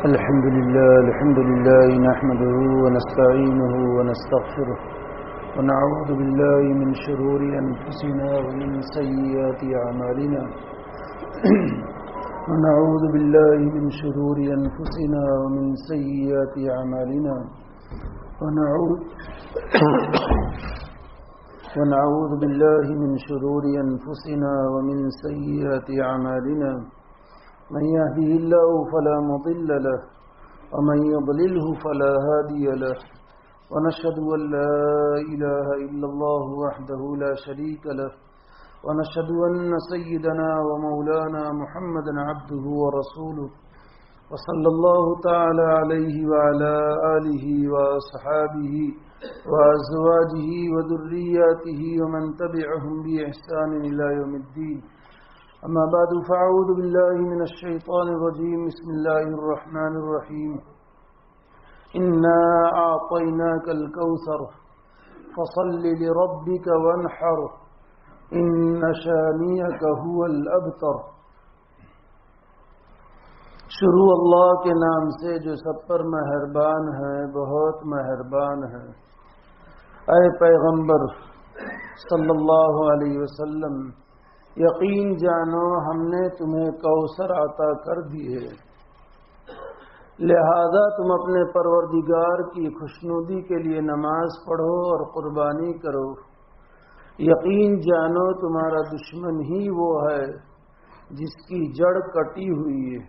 الحمد لله نحمده ونستعينه ونستغفره ونعوذ بالله من شرور أنفسنا ومن سيئات أعمالنا ونعوذ بالله من شرور أنفسنا ومن سيئات أعمالنا ونعوذ بالله من شرور أنفسنا ومن سيئات أعمالنا من يهده الله فلا مضل له ومن يضلله فلا هادي له ونشهد أن لا إله إلا الله وحده لا شريك له ونشهد أن سيدنا ومولانا محمدا عبده ورسوله وصلى الله تعالى عليه وعلى آله وأصحابه وأزواجه وذرياته ومن تبعهم بإحسان إلى يوم الدين. أما بعد فأعوذ بالله من الشيطان الرجيم. بسم الله الرحمن الرحيم. إنا أعطيناك الكوثر فصل لربك وانحر إن شانئك هو الأبتر. شروع اللہ کے نام سے جو سب پر مہربان ہے، بہت مہربان ہے. اے پیغمبر صلی اللہ علیہ وسلم، یقین جانو ہم نے تمہیں کوثر عطا کر دی ہے، لہذا تم اپنے پروردگار کی خوشنودی کے لیے نماز پڑھو اور قربانی کرو. یقین جانو تمہارا دشمن ہی وہ ہے جس کی جڑ کٹی ہوئی ہے.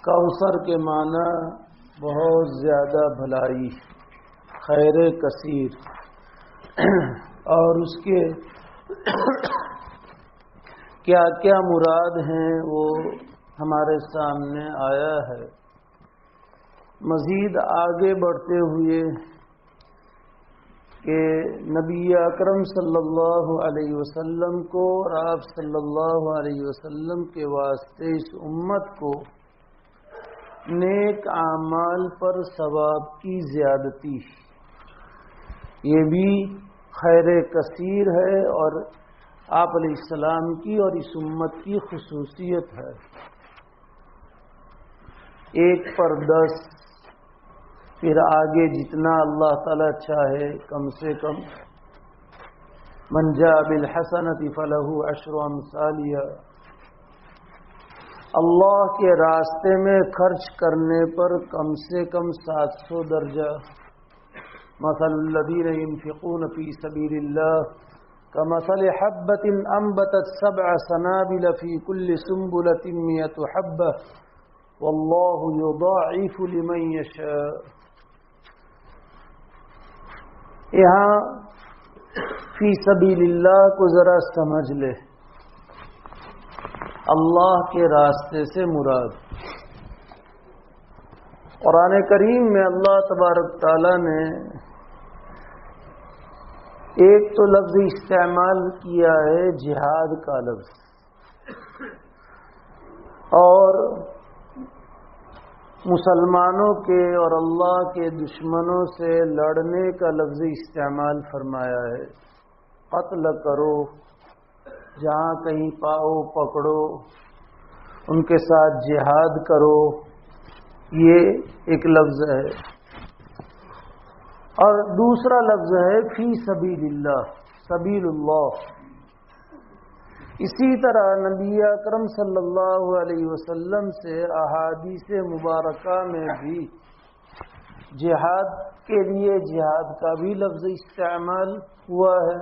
کوثر کے معنی بہت زیادہ بھلائی، خیر کثیر، اور اس کے کیا کیا مراد ہیں وہ ہمارے سامنے آیا ہے. مزید آگے بڑھتے ہوئے کہ نبی اکرم صلی اللہ علیہ وسلم کو اور آپ صلی اللہ علیہ وسلم کے واسطے اس امت کو نیک اعمال پر ثواب کی زیادتی، یہ بھی خیر کثیر ہے اور آپ علیہ السلام کی اور اس امت کی خصوصیت ہے. 1 پر 10، پھر آگے جتنا اللہ تعالی چاہے، کم سے کم من جاء بالحسنۃ فلہ 10 امثالها. اللہ کے راستے میں خرچ کرنے پر کم سے کم 700 درجہ. مثل الذین ينفقون فی سبیل اللہ كمثل حبة أنبتت 7 سنابل في كل سنبلة 100 حبة والله يضاعف لمن يشاء. یہاں فی سبیل اللہ کو ذرا سمجھ لے. اللہ کے راستے سے مراد قرآن کریم میں اللہ تبارک تعالیٰ نے ایک تو لفظ استعمال کیا ہے جہاد کا لفظ، اور مسلمانوں کے اور اللہ کے دشمنوں سے لڑنے کا لفظ استعمال فرمایا ہے. قتل کرو، جہاں کہیں پاؤ پکڑو، ان کے ساتھ جہاد کرو، یہ ایک لفظ ہے. اور دوسرا لفظ ہے فی سبیل اللہ، سبیل اللہ. اسی طرح نبی اکرم صلی اللہ علیہ وسلم سے احادیث مبارکہ میں بھی جہاد کے لیے جہاد کا بھی لفظ استعمال ہوا ہے،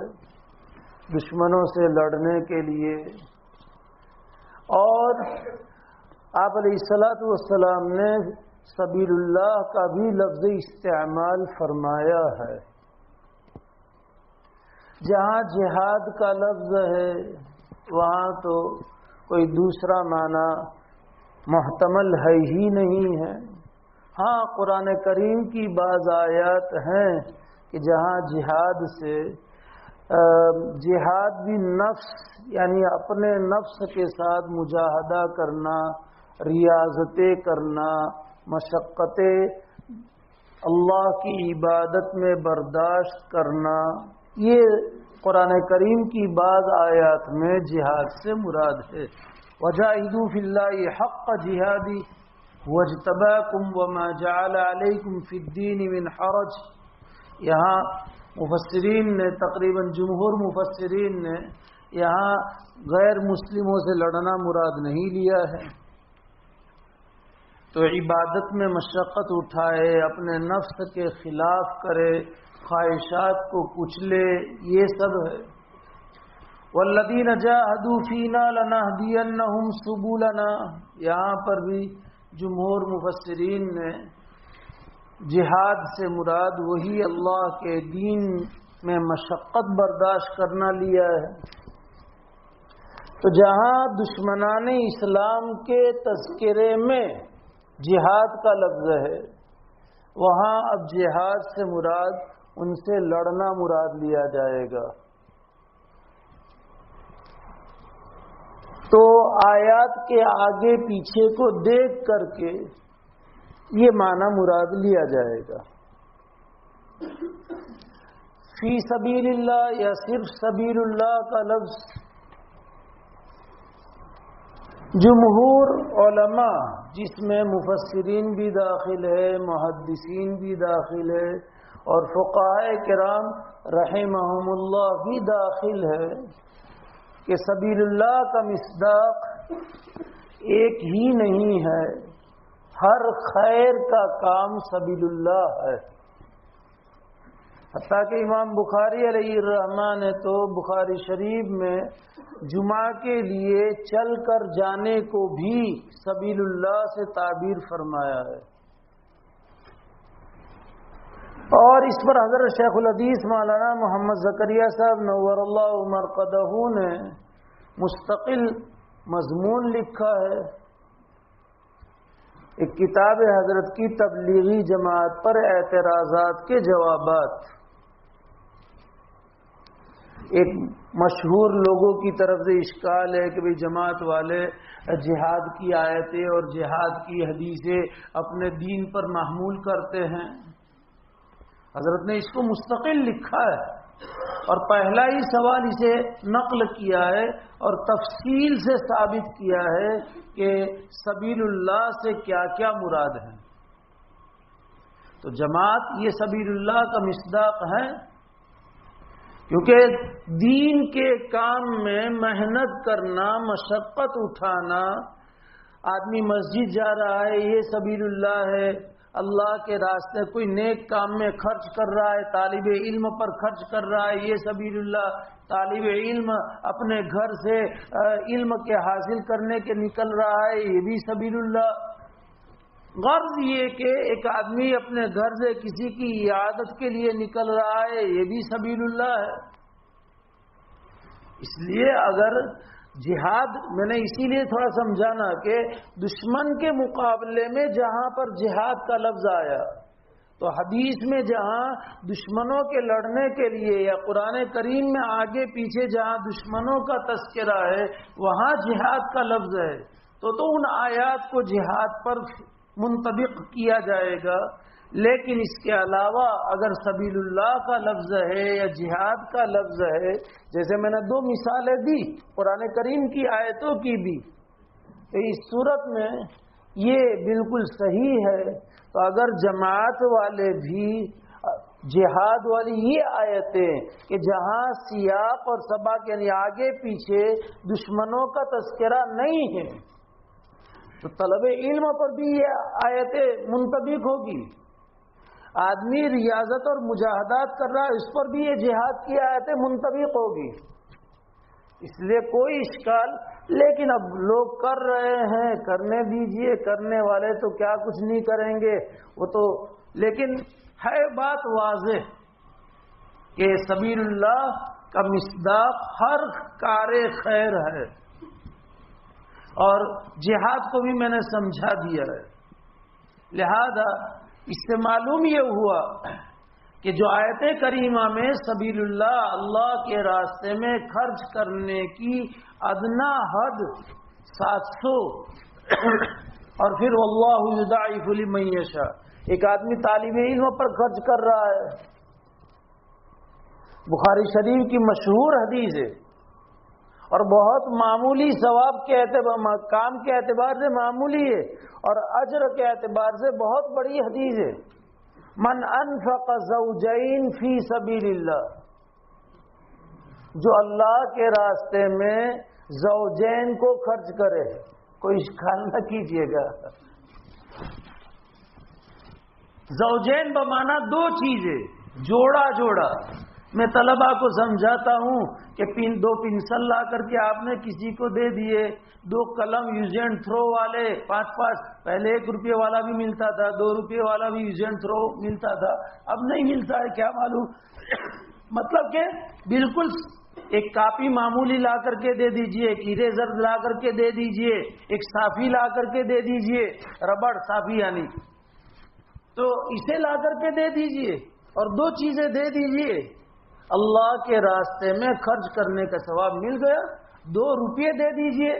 دشمنوں سے لڑنے کے لیے. اور آپ علیہ الصلوۃ والسلام نے سبیل اللہ کا بھی لفظ استعمال فرمایا ہے. جہاں جہاد کا لفظ ہے وہاں تو کوئی دوسرا معنی محتمل ہے ہی نہیں ہے. ہاں، قرآن کریم کی بعض آیات ہیں کہ جہاں جہاد سے جہاد بھی نفس، یعنی اپنے نفس کے ساتھ مجاہدہ کرنا، ریاضتیں کرنا، مشقتیں اللہ کی عبادت میں برداشت کرنا، یہ قرآن کریم کی بعض آیات میں جہاد سے مراد ہے. وجاہدوا فی اللہ حق جہادی، وَاجْتَبَاكُمْ وَمَا جَعَلَ عَلَيْكُمْ فِي الدِّينِ مِنْ حَرَجٍ. یہاں مفسرین نے، تقریباً جمہور مفسرین نے یہاں غیر مسلموں سے لڑنا مراد نہیں لیا ہے. تو عبادت میں مشقت اٹھائے، اپنے نفس کے خلاف کرے، خواہشات کو کچلے، یہ سب ہے. وَالَّذِينَ جَاهَدُوا فِينَا لَنَهْدِيَنَّهُمْ سُبُلَنَا. یہاں پر بھی جمہور مفسرین نے جہاد سے مراد وہی اللہ کے دین میں مشقت برداشت کرنا لیا ہے. تو جہاں دشمنان اسلام کے تذکرے میں جہاد کا لفظ ہے، وہاں اب جہاد سے مراد ان سے لڑنا مراد لیا جائے گا. تو آیات کے آگے پیچھے کو دیکھ کر کے یہ معنی مراد لیا جائے گا. فی سبیل اللہ یا صرف سبیل اللہ کا لفظ جمہور علماء، جس میں مفسرین بھی داخل ہے، محدثین بھی داخل ہے، اور فقہاء کرام رحمہم اللہ بھی داخل ہے، کہ سبیل اللہ کا مصداق ایک ہی نہیں ہے، ہر خیر کا کام سبیل اللہ ہے. حتیٰ کہ امام بخاری علیہ الرحمٰن نے تو بخاری شریف میں جمعہ کے لیے چل کر جانے کو بھی سبیل اللہ سے تعبیر فرمایا ہے. اور اس پر حضرت شیخ الحدیث مولانا محمد زکریا صاحب نور اللہ مرقدہ نے مستقل مضمون لکھا ہے. ایک کتاب حضرت کی تبلیغی جماعت پر اعتراضات کے جوابات. ایک مشہور لوگوں کی طرف سے اشکال ہے کہ جماعت والے جہاد کی آیتیں اور جہاد کی حدیثیں اپنے دین پر محمول کرتے ہیں. حضرت نے اس کو مستقل لکھا ہے اور پہلا ہی سوال اسے نقل کیا ہے اور تفصیل سے ثابت کیا ہے کہ سبیل اللہ سے کیا کیا مراد ہے. تو جماعت یہ سبیل اللہ کا مصداق ہے، کیونکہ دین کے کام میں محنت کرنا، مشقت اٹھانا، آدمی مسجد جا رہا ہے یہ سبیل اللہ ہے، اللہ کے راستے کوئی نیک کام میں خرچ کر رہا ہے، طالب علم پر خرچ کر رہا ہے یہ سبیل اللہ، طالب علم اپنے گھر سے علم کے حاصل کرنے کے نکل رہا ہے یہ بھی سبیل اللہ. غرض یہ کہ ایک آدمی اپنے گھر سے کسی کی عیادت کے لیے نکل رہا ہے یہ بھی سبیل اللہ ہے. اس لیے اگر جہاد، میں نے اسی لیے تھوڑا سمجھانا کہ دشمن کے مقابلے میں جہاں پر جہاد کا لفظ آیا تو حدیث میں جہاں دشمنوں کے لڑنے کے لیے یا قرآن کریم میں آگے پیچھے جہاں دشمنوں کا تذکرہ ہے وہاں جہاد کا لفظ ہے تو ان آیات کو جہاد پر منطبق کیا جائے گا. لیکن اس کے علاوہ اگر سبیل اللہ کا لفظ ہے یا جہاد کا لفظ ہے، جیسے میں نے 2 مثالیں دی قرآن کریم کی آیتوں کی بھی، تو اس صورت میں یہ بالکل صحیح ہے. تو اگر جماعت والے بھی جہاد والی یہ آیتیں کہ جہاں سیاق اور سباق یعنی آگے پیچھے دشمنوں کا تذکرہ نہیں ہے تو طلب علم پر بھی یہ آیتیں منطبق ہوگی. آدمی ریاضت اور مجاہدات کر رہا ہے اس پر بھی یہ جہاد کی آیتیں منطبق ہوگی. اس لیے کوئی اشکال، لیکن اب لوگ کر رہے ہیں، کرنے دیجئے، کرنے والے تو کیا کچھ نہیں کریں گے وہ تو. لیکن ہے بات واضح کہ سبیل اللہ کا مصداق ہر کار خیر ہے، اور جہاد کو بھی میں نے سمجھا دیا ہے. لہذا اس سے معلوم یہ ہوا کہ جو آیت کریمہ میں سبیل اللہ، اللہ کے راستے میں خرچ کرنے کی ادنا حد 700 اور پھر واللہ یضاعف لمن یشاء، ایک آدمی طالب علم پر خرچ کر رہا ہے. بخاری شریف کی مشہور حدیث ہے اور بہت معمولی ثواب کے اعتبار، کام کے اعتبار سے معمولی ہے، اور اجر کے اعتبار سے بہت بڑی حدیث ہے۔ من انفق زوجین فی سبیل اللہ، جو اللہ کے راستے میں زوجین کو خرچ کرے، کوئی اشکال نہ کیجیے گا۔ زوجین بمانا دو چیزیں، جوڑا جوڑا۔ میں طلبہ کو سمجھاتا ہوں کہ دو پنسل لا کر کے آپ نے کسی کو دے دیے، دو قلم یوز اینڈ تھرو والے 5 پہلے 1 روپے والا بھی ملتا تھا، 2 روپے والا بھی یوز اینڈ تھرو ملتا تھا، اب نہیں ملتا ہے، کیا معلوم۔ مطلب کہ بالکل ایک کاپی معمولی لا کر کے دے دیجئے، ایک اریزر لا کر کے دے دیجئے، ایک صافی لا کر کے دے دیجئے، ربڑ صافی یعنی، تو اسے لا کر کے دے دیجئے اور 2 چیزیں دے دیجئے، اللہ کے راستے میں خرچ کرنے کا ثواب مل گیا۔ 2 روپے دے دیجئے۔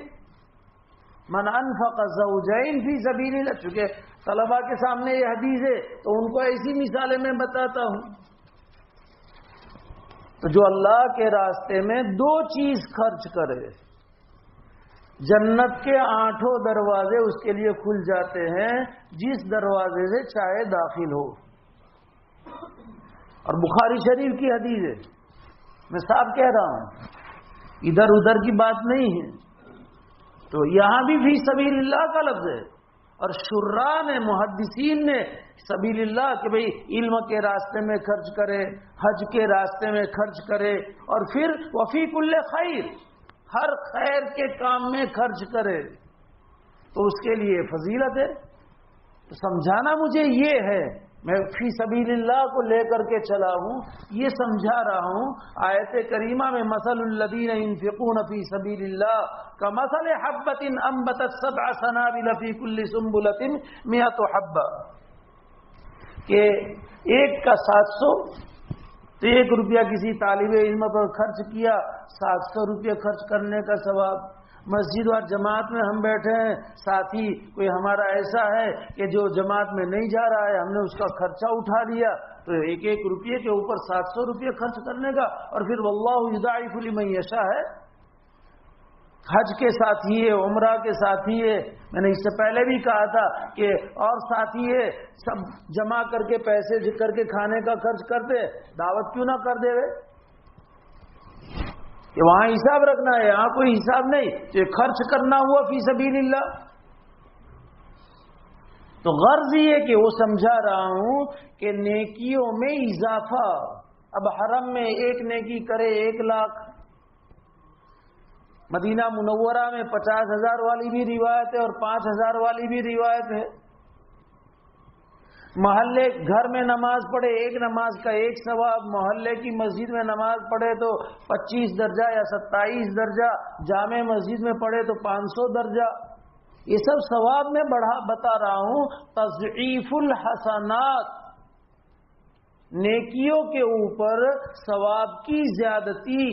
من انفق زوجین فی سبیل اللہ، چونکہ طلباء کے سامنے یہ حدیث ہے تو ان کو ایسی مثالیں میں بتاتا ہوں۔ تو جو اللہ کے راستے میں 2 چیز خرچ کرے، جنت کے 8 دروازے اس کے لیے کھل جاتے ہیں، جس دروازے سے چاہے داخل ہو۔ اور بخاری شریف کی حدیث ہے، میں صاحب کہہ رہا ہوں، ادھر ادھر کی بات نہیں ہے۔ تو یہاں بھی فی سبیل اللہ کا لفظ ہے، اور شراح نے، محدثین نے سبیل اللہ کہ بھئی علم کے راستے میں خرچ کرے، حج کے راستے میں خرچ کرے، اور پھر وفی کل خیر، ہر خیر کے کام میں خرچ کرے، تو اس کے لیے فضیلت ہے۔ تو سمجھانا مجھے یہ ہے، میں فی سبیل اللہ کو لے کر کے چلا ہوں، یہ سمجھا رہا ہوں۔ آیت کریمہ میں مثل الذین ينفقون فی سبیل اللہ کمثل حبۃ انبتت 7 سنابل فی کل سنبلۃ 100 حبہ، کہ ایک کا 700، تو 1 روپیہ کسی طالب علم پر خرچ کیا، 700 روپیہ خرچ کرنے کا ثواب۔ مسجد اور جماعت میں ہم بیٹھے ہیں، ساتھی کوئی ہمارا ایسا ہے کہ جو جماعت میں نہیں جا رہا ہے، ہم نے اس کا خرچہ اٹھا لیا، تو 1 روپیے کے اوپر 700 روپیہ خرچ کرنے کا، اور پھر واللہ یضاعف لمن یشاء ہے۔ حج کے ساتھی ہے، عمرہ کے ساتھی ہے، میں نے اس سے پہلے بھی کہا تھا کہ اور ساتھی ہے، سب جمع کر کے پیسے کر کے کھانے کا خرچ کرتے، دعوت کیوں نہ کر دے وے، کہ وہاں حساب رکھنا ہے، یہاں کوئی حساب نہیں، کہ خرچ کرنا ہوا فی سبیل اللہ۔ تو غرض یہ کہ وہ سمجھا رہا ہوں کہ نیکیوں میں اضافہ، اب حرم میں 1 نیکی کرے 1 لاکھ، مدینہ منورہ میں 50,000 والی بھی روایت ہے اور 5,000 والی بھی روایت ہے۔ محلے گھر میں نماز پڑھے 1 نماز کا 1 ثواب، محلے کی مسجد میں نماز پڑھے تو 25 درجہ یا 27 درجہ، جامع مسجد میں پڑھے تو 500 درجہ، یہ سب ثواب میں بتا رہا ہوں۔ تضعیف الحسنات، نیکیوں کے اوپر ثواب کی زیادتی،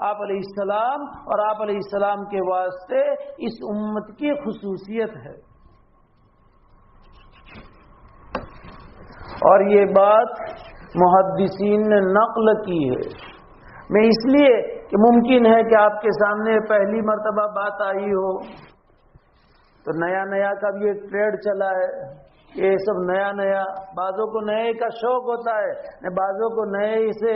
آپ علیہ السلام اور آپ علیہ السلام کے واسطے اس امت کی خصوصیت ہے۔ اور یہ بات محدثین نے نقل کی ہے۔ میں اس لیے کہ ممکن ہے کہ آپ کے سامنے پہلی مرتبہ بات آئی ہو، تو نیا نیا کا بھی ایک ٹریڈ چلا ہے، یہ سب نیا نیا، بعضوں کو نئے کا شوق ہوتا ہے، بعضوں کو نئے سے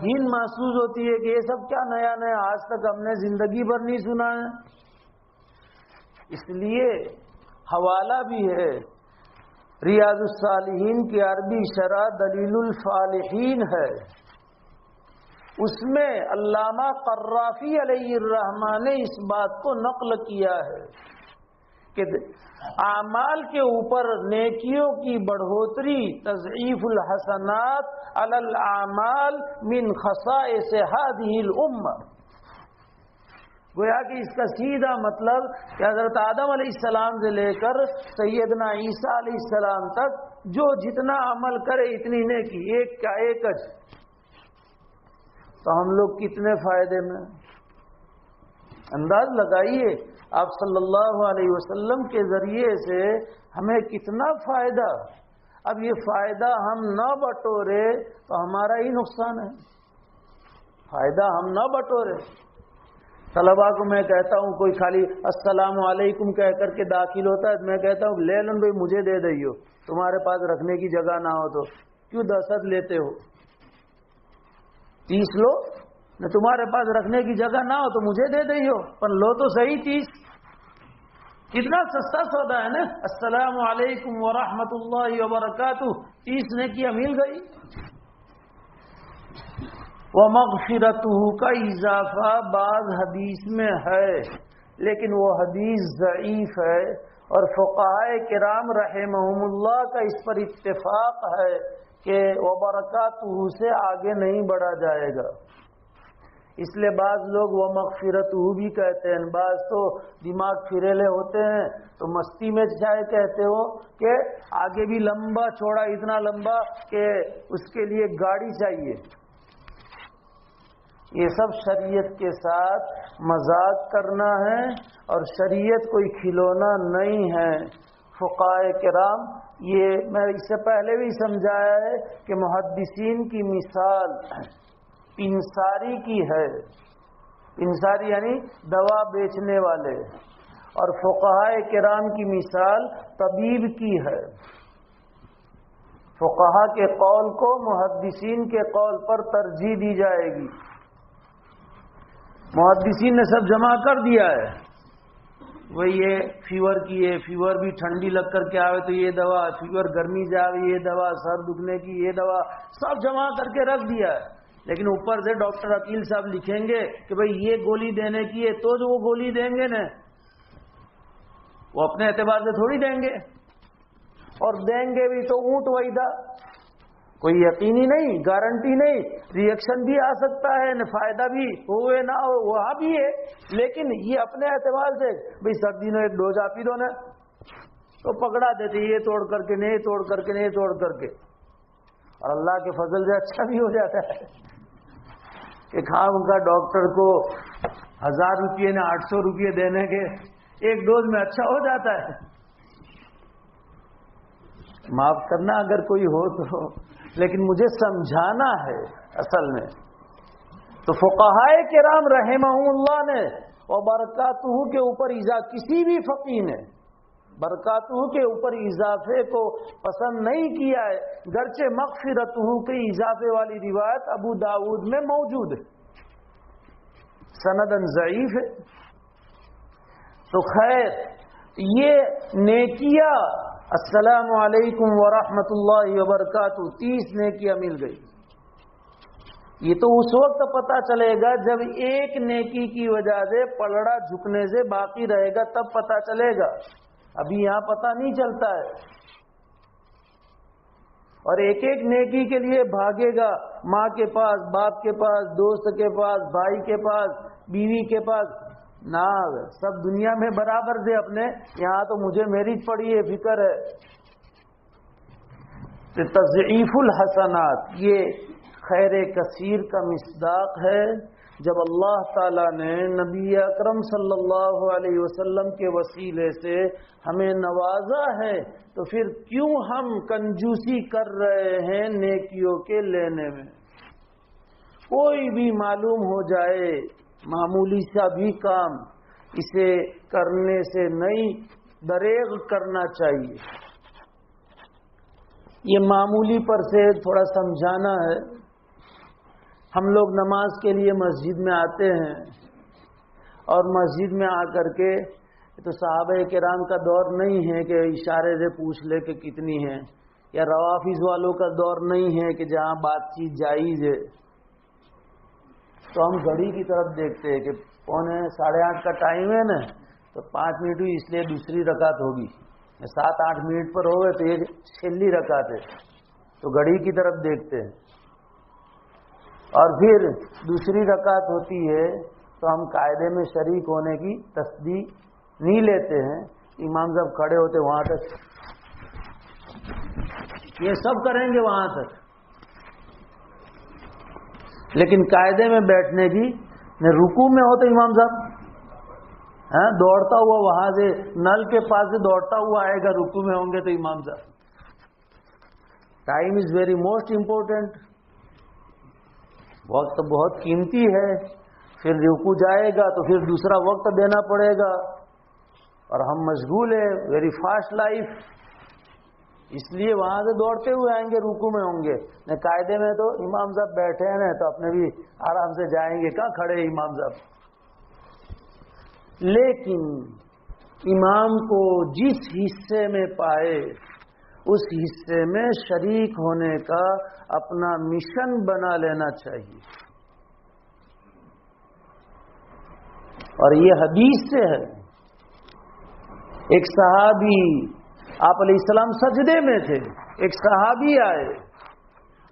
گھن محسوس ہوتی ہے کہ یہ سب کیا نیا نیا، آج تک ہم نے زندگی بھر نہیں سنا ہے۔ اس لیے حوالہ بھی ہے، ریاض الصالحین کی عربی شرح دلیل الفالحین ہے، اس میں علامہ قرافی علیہ الرحمہ نے اس بات کو نقل کیا ہے کہ اعمال کے اوپر نیکیوں کی بڑھوتری، تضعیف الحسنات علی الاعمال من خصائص هذه الامہ، گویا کہ اس کا سیدھا مطلب کہ حضرت آدم علیہ السلام سے لے کر سیدنا عیسیٰ علیہ السلام تک جو جتنا عمل کرے اتنی نیکی، 1 کا 1 اجر، تو ہم لوگ کتنے فائدے میں، انداز لگائیے آپ صلی اللہ علیہ وسلم کے ذریعے سے ہمیں کتنا فائدہ۔ اب یہ فائدہ ہم نہ بٹورے تو ہمارا ہی نقصان ہے، فائدہ ہم نہ بٹورے۔ طلبا کو میں کہتا ہوں کوئی خالی السلام علیکم کہہ کر کے داخل ہوتا ہے، میں کہتا ہوں لے لن بھائی مجھے دے دئیو، تمہارے پاس رکھنے کی جگہ نہ ہو تو کیوں 10 لیتے ہو، 30 لو نہ، تمہارے پاس رکھنے کی جگہ نہ ہو تو مجھے دے دئیو، پر لو تو صحیح 30۔ کتنا سستا سودا ہے نا، السلام علیکم ورحمۃ اللہ وبرکاتہ، 30 نیکیاں مل گئی۔ وَمَغْفِرَتُهُ کا اضافہ بعض حدیث میں ہے، لیکن وہ حدیث ضعیف ہے، اور فقہاء کرام رحمہم اللہ کا اس پر اتفاق ہے کہ وبرکاتہ سے آگے نہیں بڑھا جائے گا۔ اس لیے بعض لوگ وہ مغفرتہ بھی کہتے ہیں، بعض تو دماغ پھریلے ہوتے ہیں تو مستی میں چاہے کہتے ہو کہ آگے بھی لمبا چوڑا، اتنا لمبا کہ اس کے لیے گاڑی چاہیے۔ یہ سب شریعت کے ساتھ مذاق کرنا ہے، اور شریعت کوئی کھلونا نہیں ہے۔ فقہاء کرام، یہ میں اس سے پہلے بھی سمجھایا ہے کہ محدثین کی مثال انصاری کی ہے، انصاری یعنی دوا بیچنے والے، اور فقہاء کرام کی مثال طبیب کی ہے۔ فقہا کے قول کو محدثین کے قول پر ترجیح دی جائے گی۔ محدثین نے سب جمع کر دیا ہے، وہ یہ فیور کی ہے، فیور بھی ٹھنڈی لگ کر کے آوے تو یہ دوا، فیور گرمی سے آوے یہ دوا، سر دکھنے کی یہ دوا، سب جمع کر کے رکھ دیا ہے، لیکن اوپر سے ڈاکٹر عقیل صاحب لکھیں گے کہ بھئی یہ گولی دینے کی ہے تو جو وہ گولی دیں گے نا، وہ اپنے اعتبار سے تھوڑی دیں گے، اور دیں گے بھی تو اونٹ وحیدہ، کوئی یقینی نہیں، گارنٹی نہیں، ریئیکشن بھی آ سکتا ہے، نہ فائدہ بھی ہوئے نہ ہو، وہاں بھی ہے، لیکن یہ اپنے اعتبار سے بھئی سردی میں ایک ڈوز آپ ہی دو نا، تو پکڑا دیتے یہ توڑ کر کے نہیں توڑ کر کے نہیں توڑ کر کے، اور اللہ کے فضل سے اچھا بھی ہو جاتا ہے کہ خام کا ڈاکٹر کو 1000 روپئے نے 800 روپئے دینے کے ایک ڈوز میں اچھا ہو جاتا ہے۔ معاف کرنا اگر کوئی ہو تو، لیکن مجھے سمجھانا ہے اصل میں۔ تو فقہاء کرام رحمہم اللہ نے اور برکاتہ کے اوپر کسی بھی فقیہ نے برکاتہ کے اوپر اضافے کو پسند نہیں کیا ہے، گرچہ مغفرتہ کے اضافے والی روایت ابو داؤد میں موجود ہے، سندن ضعیف ہے۔ تو خیر، یہ نیکیاں السلام علیکم ورحمۃ اللہ وبرکاتہ 30 نیکیاں مل گئی۔ یہ تو اس وقت پتہ چلے گا جب ایک نیکی کی وجہ سے پلڑا جھکنے سے باقی رہے گا، تب پتہ چلے گا، ابھی یہاں پتہ نہیں چلتا ہے۔ اور ایک ایک نیکی کے لیے بھاگے گا، ماں کے پاس، باپ کے پاس، دوست کے پاس، بھائی کے پاس، بیوی کے پاس، نہ سب دنیا میں برابر دے اپنے، یہاں تو مجھے میری پڑی ہے، فکر ہے۔ تضعیف الحسنات یہ خیر کثیر کا مصداق ہے۔ جب اللہ تعالیٰ نے نبی اکرم صلی اللہ علیہ وسلم کے وسیلے سے ہمیں نوازا ہے تو پھر کیوں ہم کنجوسی کر رہے ہیں نیکیوں کے لینے میں؟ کوئی بھی معلوم ہو جائے معمولی سا بھی کام، اسے کرنے سے نہیں دریغ کرنا چاہیے۔ یہ معمولی پر سے تھوڑا سمجھانا ہے۔ ہم لوگ نماز کے لیے مسجد میں آتے ہیں، اور مسجد میں آ کر کے تو صحابہ کرام کا دور نہیں ہے کہ اشارے سے پوچھ لے کہ کتنی ہے، یا روافض والوں کا دور نہیں ہے کہ جہاں بات چیت جائز ہے۔ تو ہم گھڑی کی طرف دیکھتے ہیں کہ 7:45 کا ٹائم ہے نا، تو 5 منٹ ہوئی، اس لیے دوسری رکعت ہوگی، 7-8 منٹ پر ہو گئے تو یہ چھلی رکعت ہے، تو گھڑی کی طرف دیکھتے ہیں۔ اور پھر دوسری رکعت ہوتی ہے تو ہم قاعدے میں شریک ہونے کی تصدیق نہیں لیتے ہیں، امام صاحب کھڑے ہوتے وہاں تک، یہ سب کریں گے وہاں تک، لیکن قاعدے میں بیٹھنے کی رکوع میں ہوتے امام صاحب دوڑتا ہوا وہاں سے نل کے پاس سے دوڑتا ہوا آئے گا، رکوع میں ہوں گے تو امام صاحب۔ Time is very most important, وقت بہت قیمتی ہے، پھر رکوع جائے گا تو پھر دوسرا وقت دینا پڑے گا، اور ہم مشغول ہیں، ویری فاسٹ لائف، اس لیے وہاں سے دوڑتے ہوئے آئیں گے، رکوع میں ہوں گے۔ نہ قاعدے میں تو امام صاحب بیٹھے ہیں تو اپنے بھی آرام سے جائیں گے، کہاں کھڑے امام صاحب۔ لیکن امام کو جس حصے میں پائے اس حصے میں شریک ہونے کا اپنا مشن بنا لینا چاہیے، اور یہ حدیث سے ہے۔ ایک صحابی، آپ علیہ السلام سجدے میں تھے، ایک صحابی آئے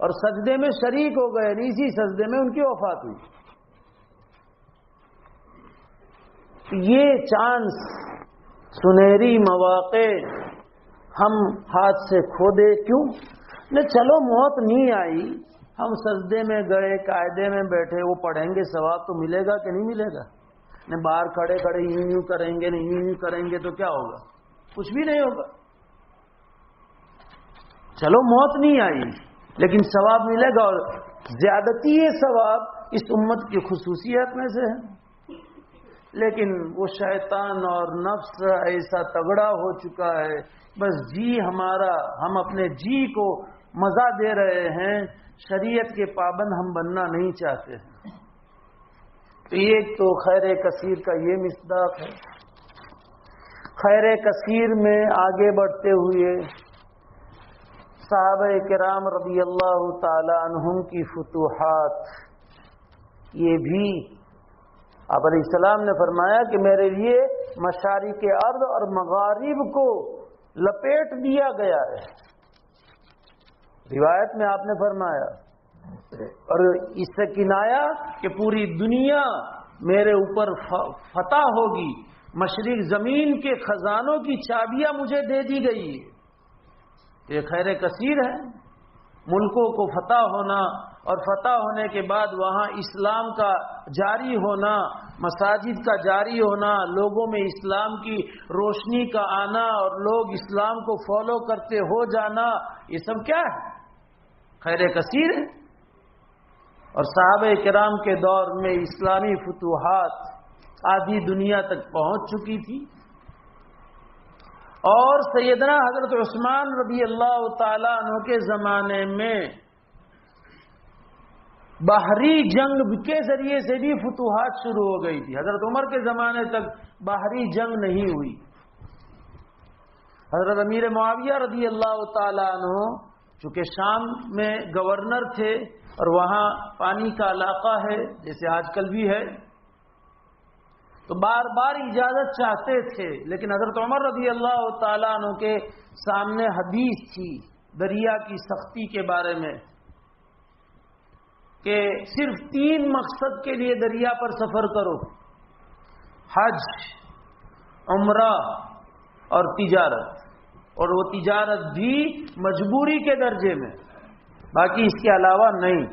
اور سجدے میں شریک ہو گئے، اسی سجدے میں ان کی وفات ہوئی۔ یہ چانس، سنہری مواقع ہم ہاتھ سے کھو دے کیوں؟ نہ چلو موت نہیں آئی، ہم سجدے میں گئے، قاعدے میں بیٹھے، وہ پڑھیں گے، ثواب تو ملے گا کہ نہیں ملے گا؟ نہ باہر کھڑے کھڑے یوں کریں گے، نہیں یوں کریں گے تو کیا ہوگا؟ کچھ بھی نہیں ہوگا۔ چلو موت نہیں آئی لیکن ثواب ملے گا، اور زیادتی ثواب اس امت کی خصوصیت میں سے ہے۔ لیکن وہ شیطان اور نفس ایسا تگڑا ہو چکا ہے، بس جی ہمارا، ہم اپنے جی کو مزہ دے رہے ہیں، شریعت کے پابند ہم بننا نہیں چاہتے ہیں۔ تو ایک تو خیر کثیر کا یہ مصداق ہے۔ خیر کثیر میں آگے بڑھتے ہوئے صحابہ کرام رضی اللہ تعالی عنہم کی فتوحات، یہ بھی آپ علیہ السلام نے فرمایا کہ میرے لیے مشارق ارض اور مغارب کو لپیٹ دیا گیا ہے، روایت میں آپ نے فرمایا، اور اس سے کنایا کہ پوری دنیا میرے اوپر فتح ہوگی، مشرق زمین کے خزانوں کی چابیاں مجھے دے دی گئی۔ یہ خیر کثیر ہے، ملکوں کو فتح ہونا، اور فتح ہونے کے بعد وہاں اسلام کا جاری ہونا، مساجد کا جاری ہونا، لوگوں میں اسلام کی روشنی کا آنا اور لوگ اسلام کو فالو کرتے ہو جانا، یہ سب کیا ہے؟ خیر کثیر ہے۔ اور صحابہ کرام کے دور میں اسلامی فتوحات آدھی دنیا تک پہنچ چکی تھی، اور سیدنا حضرت عثمان رضی اللہ تعالیٰ عنہ کے زمانے میں باہری جنگ کے ذریعے سے بھی فتوحات شروع ہو گئی تھی۔ حضرت عمر کے زمانے تک باہری جنگ نہیں ہوئی۔ حضرت امیر معاویہ رضی اللہ تعالیٰ عنہ چونکہ شام میں گورنر تھے، اور وہاں پانی کا علاقہ ہے جیسے آج کل بھی ہے، تو بار بار اجازت چاہتے تھے، لیکن حضرت عمر رضی اللہ تعالیٰ عنہ کے سامنے حدیث تھی دریا کی سختی کے بارے میں، کہ صرف 3 مقصد کے لیے دریا پر سفر کرو: حج، عمرہ اور تجارت، اور وہ تجارت بھی مجبوری کے درجے میں، باقی اس کے علاوہ نہیں۔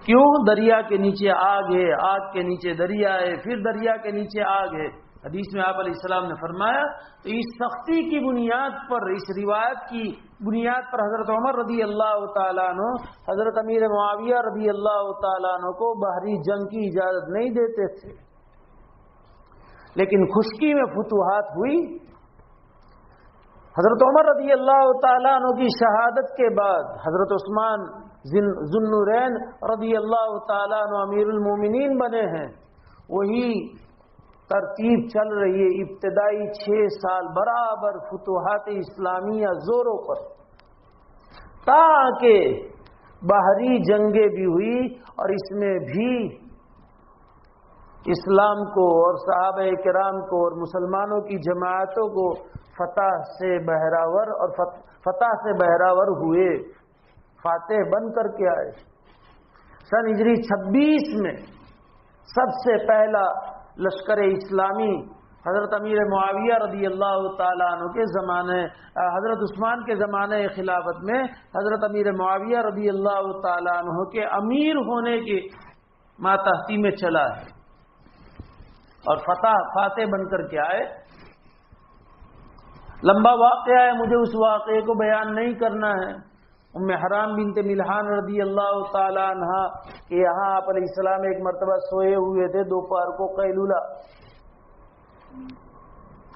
کیوں؟ دریا کے نیچے آگ ہے، آگ کے نیچے دریا ہے، پھر دریا کے نیچے آگ ہے۔ حدیث میں آپ علیہ السلام نے فرمایا، تو اس سختی کی بنیاد پر، اس روایت کی بنیاد پر حضرت عمر رضی اللہ تعالیٰ عنہ حضرت امیر معاویہ رضی اللہ تعالیٰ عنہ کو باہری جنگ کی اجازت نہیں دیتے تھے۔ لیکن خشکی میں فتوحات ہوئی۔ حضرت عمر رضی اللہ تعالیٰ عنہ کی شہادت کے بعد حضرت عثمان ذو النورین رضی اللہ تعالیٰ عنہ امیر المومنین بنے ہیں، وہی ترتیب چل رہی ہے۔ ابتدائی 6 سال برابر فتوحات اسلامیہ زوروں پر، تاکہ باہری جنگیں بھی ہوئی، اور اس میں بھی اسلام کو اور صحابہ کرام کو اور مسلمانوں کی جماعتوں کو فتح سے بہراور ہوئے، فاتح بن کر کے آئے۔ سن ہجری 26 میں سب سے پہلا لشکر اسلامی حضرت امیر معاویہ رضی اللہ تعالیٰ عنہ کے زمانے، حضرت عثمان کے زمانے خلافت میں حضرت امیر معاویہ رضی اللہ تعالیٰ عنہ کے امیر ہونے کے ماتحتی میں چلا ہے، اور فاتح بن کر کے آئے۔ لمبا واقعہ ہے، مجھے اس واقعے کو بیان نہیں کرنا ہے، حرام بنت ملحان رضی اللہ تعالی عنہ کہ یہاں آپ علیہ السلام ایک مرتبہ سوئے ہوئے تھے دوپہر کو قیلولہ،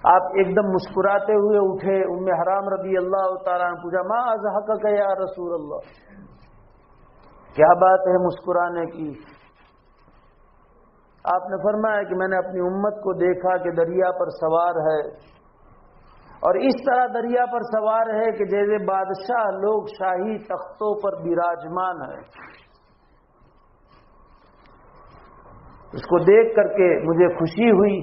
آپ ایک دم مسکراتے ہوئے اٹھے. حرام رضی اللہ تعالیٰ عنہ پوچھا ما اضحکک یا رسول اللہ، کیا بات ہے مسکرانے کی؟ آپ نے فرمایا کہ میں نے اپنی امت کو دیکھا کہ دریا پر سوار ہے، اور اس طرح دریا پر سوار ہے کہ جیسے بادشاہ لوگ شاہی تختوں پر براجمان ہے. اس کو دیکھ کر کے مجھے خوشی ہوئی.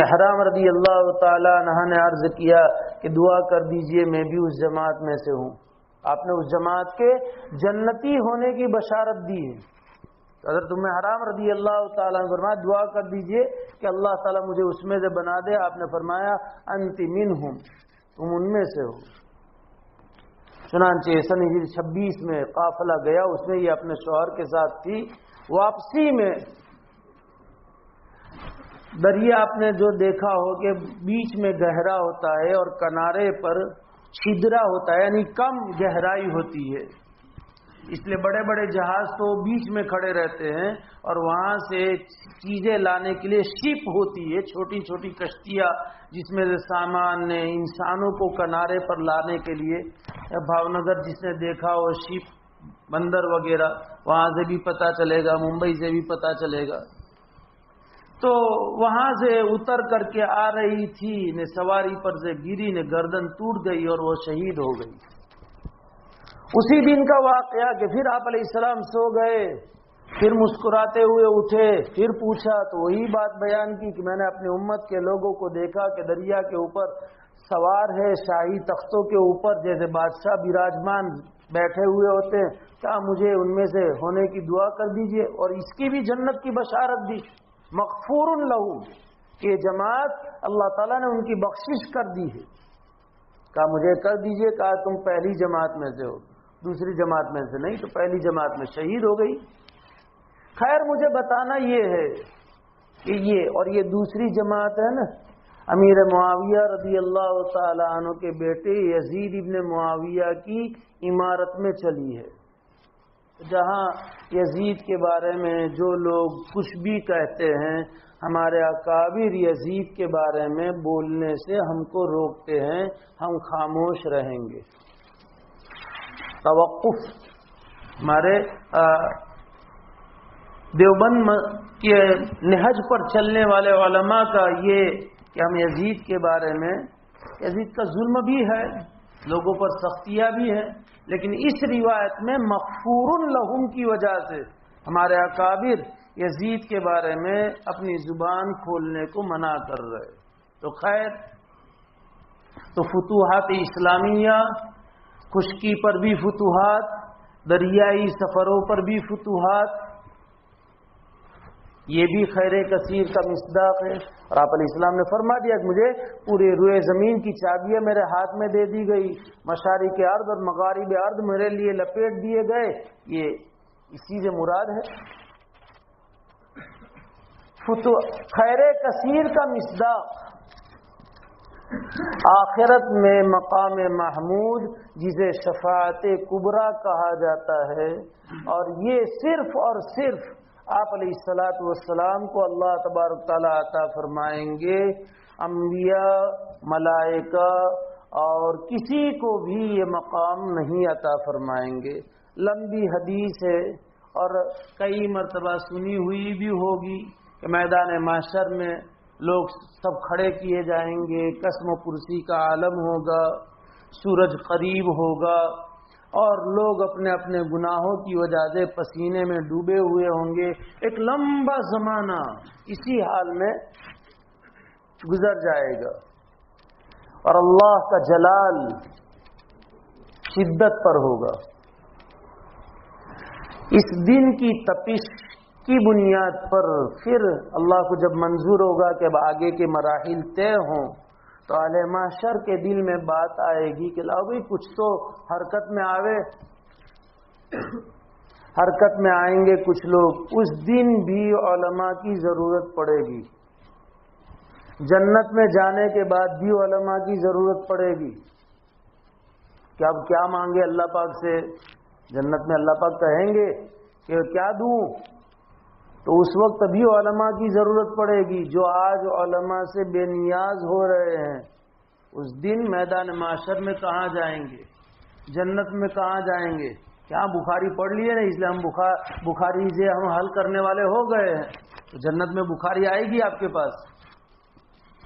حرام رضی اللہ تعالی عنہ نے عرض کیا کہ دعا کر دیجئے میں بھی اس جماعت میں سے ہوں. آپ نے اس جماعت کے جنتی ہونے کی بشارت دی ہے. حضرت حرام رضی اللہ تعالیٰ نے فرمایا دعا کر دیجئے کہ اللہ تعالیٰ مجھے اس میں سے بنا دے. آپ نے فرمایا انت منہم، تم ان میں سے ہو. چنانچہ سن 26 میں قافلہ گیا، اس میں یہ اپنے شوہر کے ساتھ تھی. واپسی میں دریا آپ نے جو دیکھا ہو کہ بیچ میں گہرا ہوتا ہے اور کنارے پر چھدرا ہوتا ہے، یعنی کم گہرائی ہوتی ہے. اس لیے بڑے بڑے جہاز تو بیچ میں کھڑے رہتے ہیں اور وہاں سے چیزیں لانے کے لیے شپ ہوتی ہے، چھوٹی چھوٹی کشتیاں جس میں سے سامان نے انسانوں کو کنارے پر لانے کے لیے. بھاونگر جس نے دیکھا ہو شپ بندر وغیرہ، وہاں سے بھی پتہ چلے گا، ممبئی سے بھی پتہ چلے گا. تو وہاں سے اتر کر کے آ رہی تھی، نے سواری پر سے گری، نے گردن ٹوٹ گئی اور وہ شہید ہو گئی. اسی دن کا واقعہ کہ پھر آپ علیہ السلام سو گئے، پھر مسکراتے ہوئے اٹھے، پھر پوچھا تو وہی بات بیان کی کہ میں نے اپنی امت کے لوگوں کو دیکھا کہ دریا کے اوپر سوار ہے، شاہی تختوں کے اوپر جیسے بادشاہ براجمان بیٹھے ہوئے ہوتے ہیں. کیا مجھے ان میں سے ہونے کی دعا کر دیجئے. اور اس کی بھی جنت کی بشارت دی. مغفور لہم، کہ جماعت اللہ تعالیٰ نے ان کی بخشش کر دی ہے. کہا مجھے کر دیجئے. کہا تم پہلی جماعت میں سے ہو، دوسری جماعت میں سے نہیں. تو پہلی جماعت میں شہید ہو گئی. خیر مجھے بتانا یہ ہے کہ یہ اور یہ دوسری جماعت ہے نا، امیر معاویہ رضی اللہ تعالی عنہ کے بیٹے یزید ابن معاویہ کی عمارت میں چلی ہے. جہاں یزید کے بارے میں جو لوگ کچھ بھی کہتے ہیں، ہمارے اکابر یزید کے بارے میں بولنے سے ہم کو روکتے ہیں، ہم خاموش رہیں گے. توقف. ہمارے دیوبند کے نہج پر چلنے والے علماء کا یہ کہ ہم یزید کے بارے میں، یزید کا ظلم بھی ہے، لوگوں پر سختیاں بھی ہیں، لیکن اس روایت میں مغفور لہم کی وجہ سے ہمارے اکابر یزید کے بارے میں اپنی زبان کھولنے کو منع کر رہے. تو خیر، تو فتوحات اسلامیہ، خشکی پر بھی فتوحات، دریائی سفروں پر بھی فتوحات، یہ بھی خیر کثیر کا مصداق ہے. اور آپ علیہ السلام نے فرما دیا کہ مجھے پورے روئے زمین کی چابیاں میرے ہاتھ میں دے دی گئی، مشارق ارض اور مغارب ارض میرے لیے لپیٹ دیے گئے. یہ اسی سے مراد ہے خیر کثیر کا مصداق. آخرت میں مقام محمود جسے شفاعت کبریٰ کہا جاتا ہے، اور یہ صرف اور صرف آپ علیہ الصلاۃ والسلام کو اللہ تبارک تعالیٰ عطا فرمائیں گے. انبیاء، ملائکہ اور کسی کو بھی یہ مقام نہیں عطا فرمائیں گے. لمبی حدیث ہے اور کئی مرتبہ سنی ہوئی بھی ہوگی کہ میدان محشر میں لوگ سب کھڑے کیے جائیں گے، قسم و کرسی کا عالم ہوگا، سورج قریب ہوگا، اور لوگ اپنے اپنے گناہوں کی وجہ سے پسینے میں ڈوبے ہوئے ہوں گے. ایک لمبا زمانہ اسی حال میں گزر جائے گا، اور اللہ کا جلال شدت پر ہوگا. اس دن کی تپش کی بنیاد پر پھر اللہ کو جب منظور ہوگا کہ اب آگے کے مراحل طے ہوں، تو اہل محشر کے دل میں بات آئے گی کہ لاؤ بھائی کچھ تو حرکت میں آوے. حرکت میں آئیں گے کچھ لوگ. اس دن بھی علماء کی ضرورت پڑے گی. جنت میں جانے کے بعد بھی علماء کی ضرورت پڑے گی، کہ اب کیا مانگے اللہ پاک سے؟ جنت میں اللہ پاک کہیں گے کہ کیا دوں؟ تو اس وقت ابھی علماء کی ضرورت پڑے گی، جو آج علماء سے بے نیاز ہو رہے ہیں، اس دن میدان معاشر میں کہاں جائیں گے؟ جنت میں کہاں جائیں گے؟ کیا بخاری پڑھ لیے نا، اس لیے ہم بخاری سے ہم حل کرنے والے ہو گئے ہیں، تو جنت میں بخاری آئے گی آپ کے پاس؟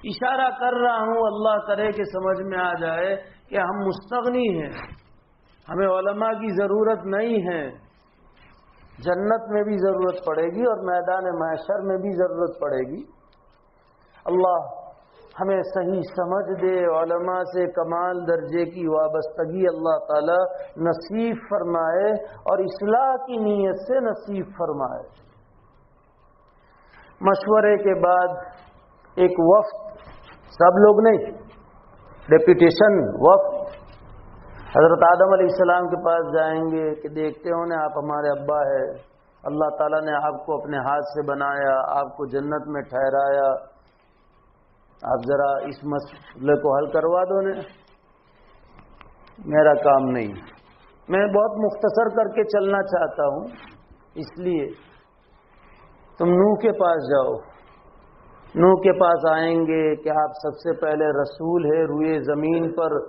اشارہ کر رہا ہوں، اللہ کرے کہ سمجھ میں آ جائے کہ ہم مستغنی ہیں، ہمیں علماء کی ضرورت نہیں ہے۔ جنت میں بھی ضرورت پڑے گی اور میدان محشر میں بھی ضرورت پڑے گی۔ اللہ ہمیں صحیح سمجھ دے، علماء سے کمال درجے کی وابستگی اللہ تعالی نصیب فرمائے اور اصلاح کی نیت سے نصیب فرمائے۔ مشورے کے بعد ایک وفد، سب لوگ نہیں، ڈیپوٹیشن وفد حضرت آدم علیہ السلام کے پاس جائیں گے کہ دیکھتے ہو نا، آپ ہمارے ابا ہے، اللہ تعالیٰ نے آپ کو اپنے ہاتھ سے بنایا، آپ کو جنت میں ٹھہرایا، آپ ذرا اس مسئلے کو حل کروا دو نا۔ میرا کام نہیں، میں بہت مختصر کر کے چلنا چاہتا ہوں، اس لیے تم نوح کے پاس جاؤ۔ نوح کے پاس آئیں گے کہ آپ سب سے پہلے رسول ہے روئے زمین پر،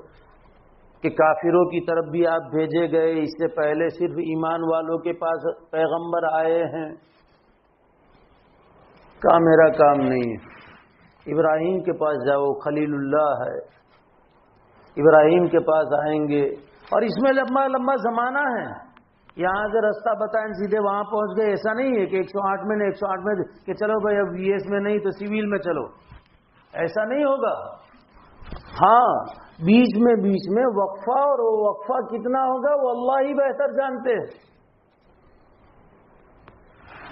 کہ کافروں کی طرف بھی آپ بھیجے گئے، اس سے پہلے صرف ایمان والوں کے پاس پیغمبر آئے ہیں۔ کہا میرا کام نہیں ہے۔ ابراہیم کے پاس جاؤ، خلیل اللہ ہے، ابراہیم کے پاس آئیں گے، اور اس میں لمبا لمبا زمانہ ہے، یہاں سے رستہ بتائیں سیدھے وہاں پہنچ گئے، ایسا نہیں ہے کہ 108 میں نے 108 میں کہ چلو بھائی اب وی ایس میں نہیں تو سیویل میں چلو، ایسا نہیں ہوگا۔ ہاں بیچ میں وقفہ، اور وہ وقفہ کتنا ہوگا وہ اللہ ہی بہتر جانتے ہیں۔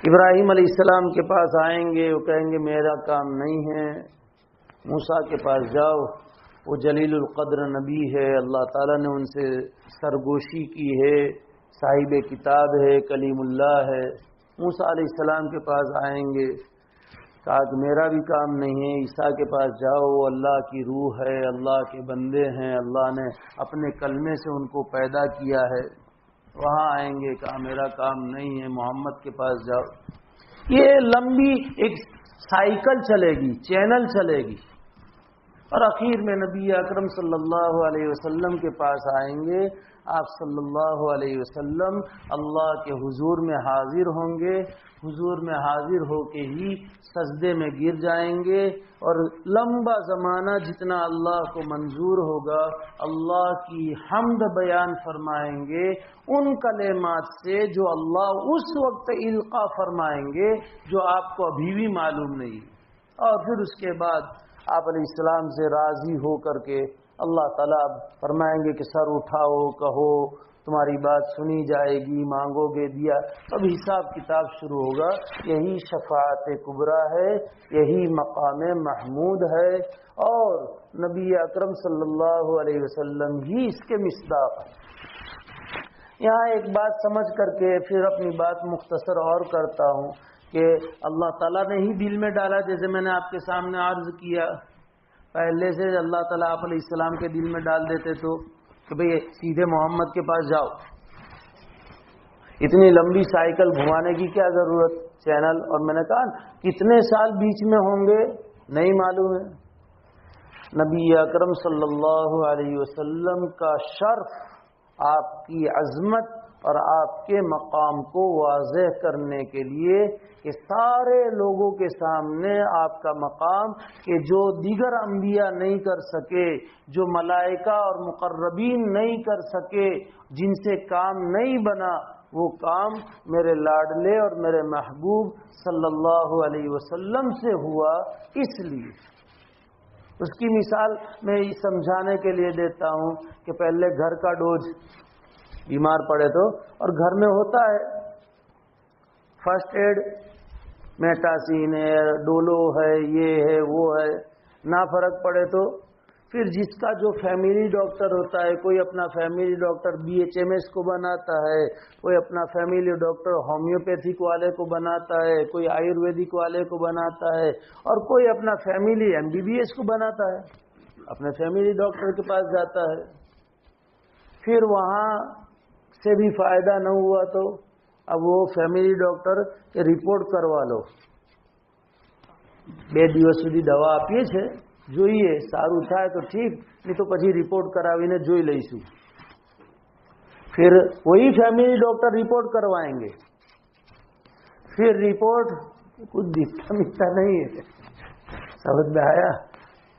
ابراہیم علیہ السلام کے پاس آئیں گے، وہ کہیں گے میرا کام نہیں ہے۔ موسیٰ کے پاس جاؤ، وہ جلیل القدر نبی ہے، اللہ تعالیٰ نے ان سے سرگوشی کی ہے، صاحب کتاب ہے، کلیم اللہ ہے۔ موسیٰ علیہ السلام کے پاس آئیں گے، کہا کہ میرا بھی کام نہیں ہے۔ عیسیٰ کے پاس جاؤ، وہ اللہ کی روح ہے، اللہ کے بندے ہیں، اللہ نے اپنے کلمے سے ان کو پیدا کیا ہے، وہاں آئیں گے، کہا میرا کام نہیں ہے۔ محمد کے پاس جاؤ۔ یہ لمبی ایک سائیکل چلے گی، چینل چلے گی، اور اخیر میں نبی اکرم صلی اللہ علیہ وسلم کے پاس آئیں گے۔ آپ صلی اللہ علیہ وسلم اللہ کے حضور میں حاضر ہوں گے، حضور میں حاضر ہو کے ہی سجدے میں گر جائیں گے، اور لمبا زمانہ جتنا اللہ کو منظور ہوگا اللہ کی حمد بیان فرمائیں گے ان کلمات سے جو اللہ اس وقت القا فرمائیں گے جو آپ کو ابھی بھی معلوم نہیں، اور پھر اس کے بعد آپ علیہ السلام سے راضی ہو کر کے اللہ تعالیٰ فرمائیں گے کہ سر اٹھاؤ، کہو تمہاری بات سنی جائے گی، مانگو گے دیا۔ اب حساب کتاب شروع ہوگا۔ یہی شفاعت کبریٰ ہے، یہی مقام محمود ہے، اور نبی اکرم صلی اللہ علیہ وسلم ہی اس کے مصداق ہیں۔ یہاں ایک بات سمجھ کر کے پھر اپنی بات مختصر اور کرتا ہوں کہ اللہ تعالیٰ نے ہی دل میں ڈالا، جیسے میں نے آپ کے سامنے عرض کیا، پہلے سے اللہ تعالیٰ آپ علیہ السلام کے دل میں ڈال دیتے تو کہ بھئی سیدھے محمد کے پاس جاؤ، اتنی لمبی سائیکل گھمانے کی کیا ضرورت، چینل۔ اور میں نے کہا کتنے سال بیچ میں ہوں گے نہیں معلوم ہے۔ نبی اکرم صلی اللہ علیہ وسلم کا شرف، آپ کی عظمت اور آپ کے مقام کو واضح کرنے کے لیے کہ سارے لوگوں کے سامنے آپ کا مقام کہ جو دیگر انبیاء نہیں کر سکے، جو ملائکہ اور مقربین نہیں کر سکے، جن سے کام نہیں بنا، وہ کام میرے لاڈلے اور میرے محبوب صلی اللہ علیہ وسلم سے ہوا۔ اس لیے اس کی مثال میں سمجھانے کے لیے دیتا ہوں کہ پہلے گھر کا ڈوز، بیمار پڑے تو، اور گھر میں ہوتا ہے فرسٹ ایڈ، میٹاسین ہے، ڈولو ہے، یہ ہے وہ ہے، نہ فرق پڑے تو پھر جس کا جو فیملی ڈاکٹر ہوتا ہے، کوئی اپنا فیملی ڈاکٹر BHMS کو بناتا ہے، کوئی اپنا فیملی ڈاکٹر ہومیوپیتھک والے کو بناتا ہے، کوئی آیورویدک والے کو بناتا ہے، اور کوئی اپنا فیملی MBBS کو بناتا ہے، اپنے فیملی ڈاکٹر کے پاس جاتا ہے۔ پھر وہاں سے بھی فائدہ نہ ہوا تو اب وہ فیملی ڈاکٹر કે રિપોર્ટ કરવા લો, 2 દિવસ સુધી દવા આપીએ છે, જોઈએ સારું થાય તો ઠીક, નહીં તો પછી રિપોર્ટ કરાવીને જોઈ લઈશું. پھر وہی فیملی ڈاکٹر رپورٹ کروائیں گے. پھر رپورٹ کچھ دکھتا ملتا نہیں ہے. سمجھ میں آیا؟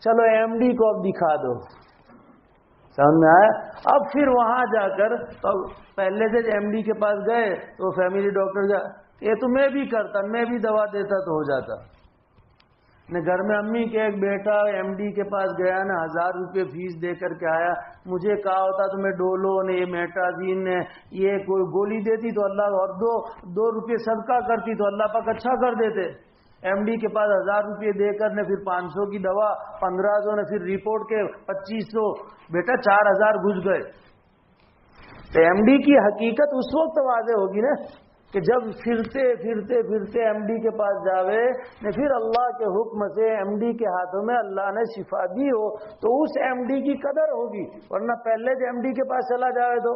چلو ایم ڈی کو اب دکھا دو. سمجھ میں آیا؟ اب پھر وہاں جا کر تو پہلے سے ایم ڈی کے پاس گئے تو فیملی ڈاکٹر یہ تو میں بھی کرتا, میں بھی دوا دیتا تو ہو جاتا. نے گھر میں امی کے ایک بیٹا ایم ڈی کے پاس گیا نا, 1000 روپے فیس دے کر کے آیا, مجھے کہا ہوتا تو میں ڈولو نے یہ میٹازین نے یہ کوئی گولی دیتی تو اللہ, اور 2 روپے صدقہ کرتی تو اللہ پاک اچھا کر دیتے. ایم ڈی کے پاس 1000 روپے دے کر نے پھر 500 کی دوا, 1500 نے پھر رپورٹ کے 2500, بیٹا 4000 گھس گئے. تو ایم ڈی کی حقیقت اس وقت واضح ہوگی نا کہ جب پھرتے پھرتے پھرتے ایم ڈی کے پاس جاوے نے, پھر اللہ کے حکم سے ایم ڈی کے ہاتھوں میں اللہ نے شفا دی ہو تو اس ایم ڈی کی قدر ہوگی, ورنہ پہلے جو ایم ڈی کے پاس چلا جاوے تو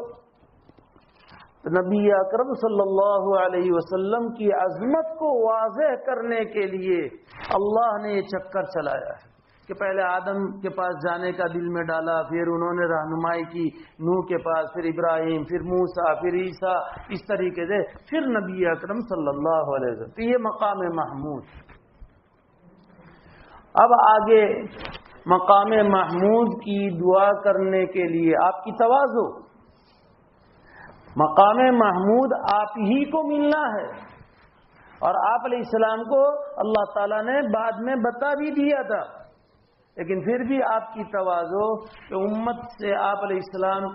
نبی اکرم صلی اللہ علیہ وسلم کی عظمت کو واضح کرنے کے لیے اللہ نے یہ چکر چلایا ہے کہ پہلے آدم کے پاس جانے کا دل میں ڈالا, پھر انہوں نے رہنمائی کی نوح کے پاس, پھر ابراہیم, پھر موسیٰ, پھر عیسیٰ, اس طریقے سے پھر نبی اکرم صلی اللہ علیہ وسلم. تو یہ مقام محمود. اب آگے مقام محمود کی دعا کرنے کے لیے آپ کی تواضع, مقام محمود آپ ہی کو ملنا ہے, اور آپ علیہ السلام کو اللہ تعالیٰ نے بعد میں بتا بھی دیا تھا, لیکن پھر بھی آپ کی تواضع کہ امت سے آپ علیہ السلام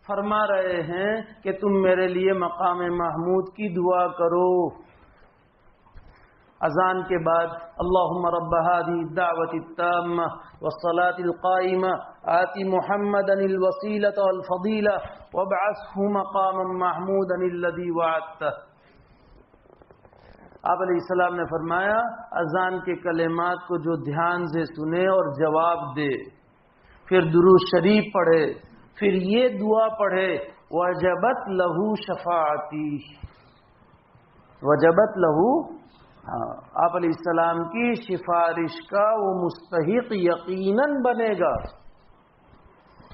فرما رہے ہیں کہ تم میرے لیے مقام محمود کی دعا کرو. اذان کے بعد اللہم رب هذه الدعوة التامة والصلاة القائمة آت محمدا الوسيلة والفضيلة وابعثه مقاما محمودا الذي وعدته. آپ علیہ السلام نے فرمایا اذان کے کلمات کو جو دھیان سے سنے اور جواب دے, پھر درود شریف پڑھے, پھر یہ دعا پڑھے وجبت لہو شفاعتی, وجبت لہو, آپ علیہ السلام کی سفارش کا وہ مستحق یقیناً بنے گا.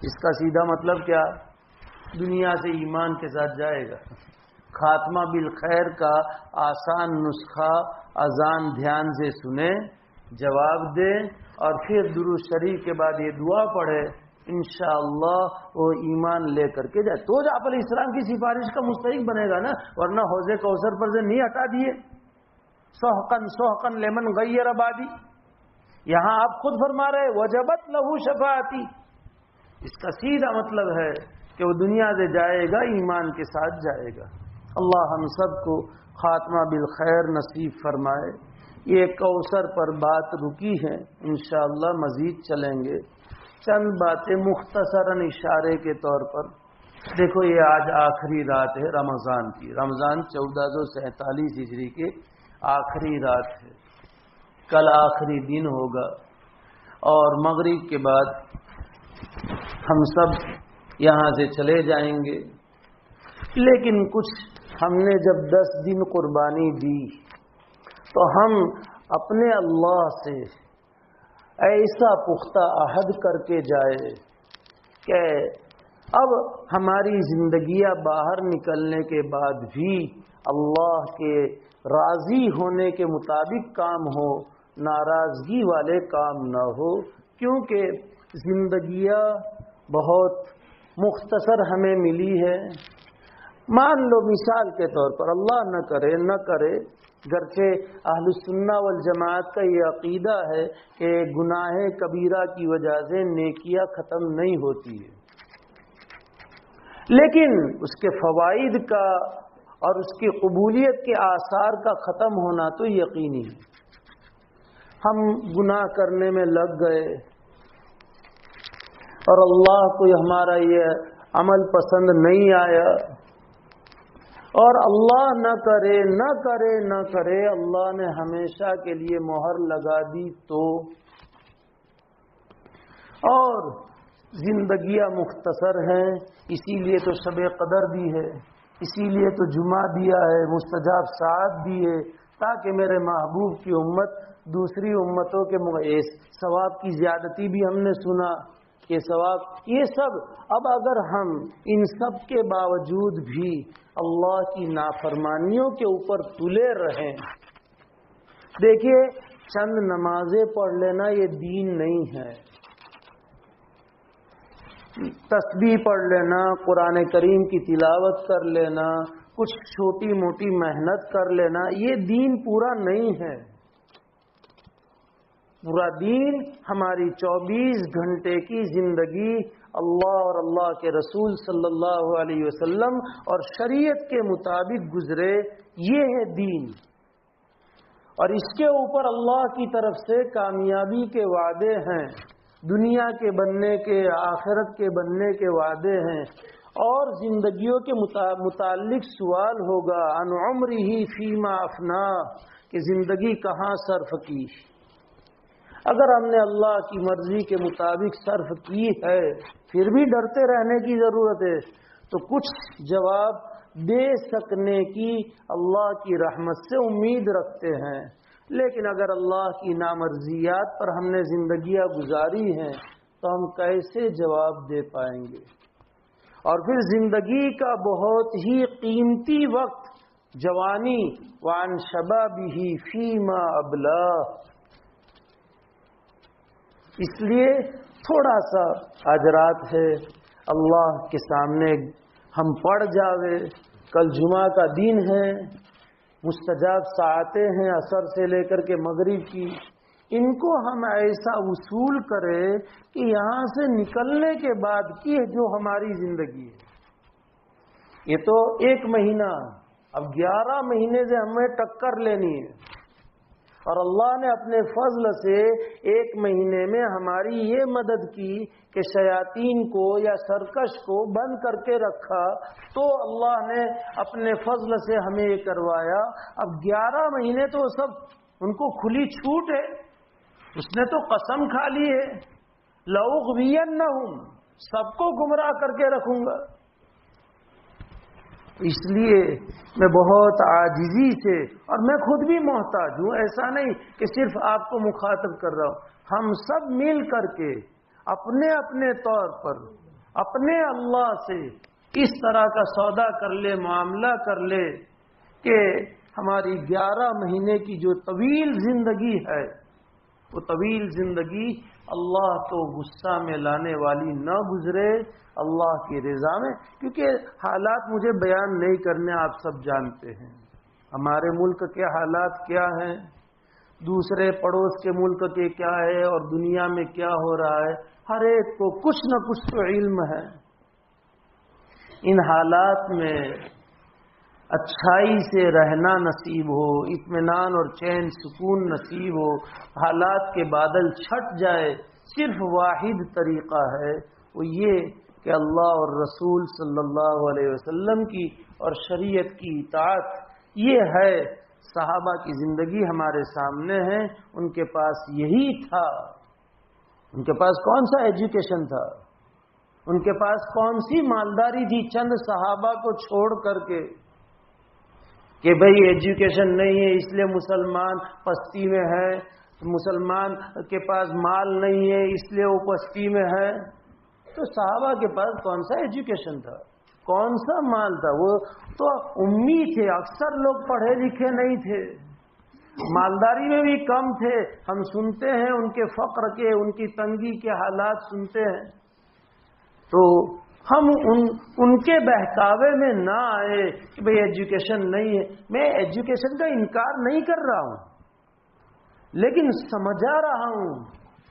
اس کا سیدھا مطلب کیا؟ دنیا سے ایمان کے ساتھ جائے گا. خاتمہ بالخیر کا آسان نسخہ اذان دھیان سے سنے, جواب دے, اور پھر درود شریف کے بعد یہ دعا پڑھے, انشاءاللہ وہ ایمان لے کر کے جائے تو آپ علیہ السلام کی سفارش کا مستحق بنے گا نا, ورنہ حوض کوثر پر سے نہیں ہٹا دیے. سحقن سحقن لمن غیر آبادی, یہاں آپ خود فرما رہے وجبت لہو شفاعتی. اس کا سیدھا مطلب ہے کہ وہ دنیا سے جائے گا, ایمان کے ساتھ جائے گا. اللہ ہم سب کو خاتمہ بالخیر نصیب فرمائے. یہ کوثر پر بات رکی ہے, انشاءاللہ مزید چلیں گے. چند باتیں مختصراً اشارے کے طور پر. دیکھو یہ آج آخری رات ہے رمضان کی, رمضان 1447 ہجری کے آخری رات ہے. کل آخری دن ہوگا اور مغرب کے بعد ہم سب یہاں سے چلے جائیں گے. لیکن کچھ ہم نے جب 10 دن قربانی دی تو ہم اپنے اللہ سے ایسا پختہ عہد کر کے جائے کہ اب ہماری زندگیاں باہر نکلنے کے بعد بھی اللہ کے راضی ہونے کے مطابق کام ہو, ناراضگی والے کام نہ ہو. کیونکہ زندگیاں بہت مختصر ہمیں ملی ہے. مان لو مثال کے طور پر, اللہ نہ کرے گرچہ اہل السنہ والجماعت کا یہ عقیدہ ہے کہ گناہ کبیرہ کی وجہ سے نیکیاں ختم نہیں ہوتی ہے, لیکن اس کے فوائد کا اور اس کی قبولیت کے آثار کا ختم ہونا تو یقینی ہے. ہم گناہ کرنے میں لگ گئے اور اللہ کو ہمارا یہ عمل پسند نہیں آیا, اور اللہ نہ کرے اللہ نے ہمیشہ کے لیے مہر لگا دی تو, اور زندگیاں مختصر ہیں، اسی لیے تو شب قدر دی ہے، اسی لیے تو جمعہ دیا ہے، مستجاب ساعت دی ہے، تاکہ میرے محبوب کی امت دوسری امتوں کے ثواب کی زیادتی بھی ہم نے سنا کہ ثواب یہ سب۔ اب اگر ہم ان سب کے باوجود بھی اللہ کی نافرمانیوں کے اوپر تلے رہیں، دیکھیے چند نمازیں پڑھ لینا یہ دین نہیں ہے، تسبیح پڑھ لینا، قرآن کریم کی تلاوت کر لینا، کچھ چھوٹی موٹی محنت کر لینا، یہ دین پورا نہیں ہے۔ پورا دین ہماری 24 گھنٹے کی زندگی اللہ اور اللہ کے رسول صلی اللہ علیہ وسلم اور شریعت کے مطابق گزرے، یہ ہے دین۔ اور اس کے اوپر اللہ کی طرف سے کامیابی کے وعدے ہیں، دنیا کے بننے کے، آخرت کے بننے کے وعدے ہیں، اور زندگیوں کے متعلق سوال ہوگا عن عمرہ فیما افنا، کہ زندگی کہاں صرف کی۔ اگر ہم نے اللہ کی مرضی کے مطابق صرف کی ہے، پھر بھی ڈرتے رہنے کی ضرورت ہے، تو کچھ جواب دے سکنے کی اللہ کی رحمت سے امید رکھتے ہیں۔ لیکن اگر اللہ کی نامرضیات پر ہم نے زندگیاں گزاری ہیں تو ہم کیسے جواب دے پائیں گے؟ اور پھر زندگی کا بہت ہی قیمتی وقت جوانی، وعن شبابہ فیما ابلا، اس لیے تھوڑا سا حاجرات ہے اللہ کے سامنے ہم پڑ جاوے۔ کل جمعہ کا دن ہے، مستجاب ساعتیں ہیں عصر سے لے کر کے مغرب کی، ان کو ہم ایسا وصول کریں کہ یہاں سے نکلنے کے بعد کی جو ہماری زندگی ہے، یہ تو 1 مہینہ، اب 11 مہینے سے ہمیں ٹکر لینی ہے، اور اللہ نے اپنے فضل سے 1 مہینے میں ہماری یہ مدد کی کہ شیاطین کو یا سرکش کو بند کر کے رکھا، تو اللہ نے اپنے فضل سے ہمیں یہ کروایا۔ اب 11 مہینے تو سب ان کو کھلی چھوٹ ہے، اس نے تو قسم کھا لی ہے لَأُغْوِيَنَّهُمْ، سب کو گمراہ کر کے رکھوں گا۔ اس لیے میں بہت عاجزی سے، اور میں خود بھی محتاج ہوں، ایسا نہیں کہ صرف آپ کو مخاطب کر رہا ہوں، ہم سب مل کر کے اپنے اپنے طور پر اپنے اللہ سے اس طرح کا سودا کر لے، معاملہ کر لے کہ ہماری 11 مہینے کی جو طویل زندگی ہے، وہ طویل زندگی اللہ کو غصہ میں لانے والی نہ گزرے، اللہ کی رضا میں۔ کیونکہ حالات مجھے بیان نہیں کرنے، آپ سب جانتے ہیں ہمارے ملک کے حالات کیا ہیں، دوسرے پڑوس کے ملک کے کیا ہے، اور دنیا میں کیا ہو رہا ہے، ہر ایک کو کچھ نہ کچھ تو علم ہے۔ ان حالات میں اچھائی سے رہنا نصیب ہو، اطمینان اور چین سکون نصیب ہو، حالات کے بادل چھٹ جائے، صرف واحد طریقہ ہے، وہ یہ کہ اللہ اور رسول صلی اللہ علیہ وسلم کی اور شریعت کی اطاعت۔ یہ ہے، صحابہ کی زندگی ہمارے سامنے ہے، ان کے پاس یہی تھا۔ ان کے پاس کون سا ایجوکیشن تھا، ان کے پاس کون سی مالداری تھی چند صحابہ کو چھوڑ کر کے، کہ بھئی ایجوکیشن نہیں ہے اس لیے مسلمان پستی میں ہے، مسلمان کے پاس مال نہیں ہے اس لیے وہ پستی میں ہے۔ تو صحابہ کے پاس کون سا ایجوکیشن تھا، کون سا مال تھا؟ وہ تو امی تھے، اکثر لوگ پڑھے لکھے نہیں تھے، مالداری میں بھی کم تھے۔ ہم سنتے ہیں ان کے فقر کے، ان کی تنگی کے حالات سنتے ہیں، تو ہم ان کے بہکاوے میں نہ آئے کہ بھئی ایجوکیشن نہیں ہے۔ میں ایجوکیشن کا انکار نہیں کر رہا ہوں، لیکن سمجھا رہا ہوں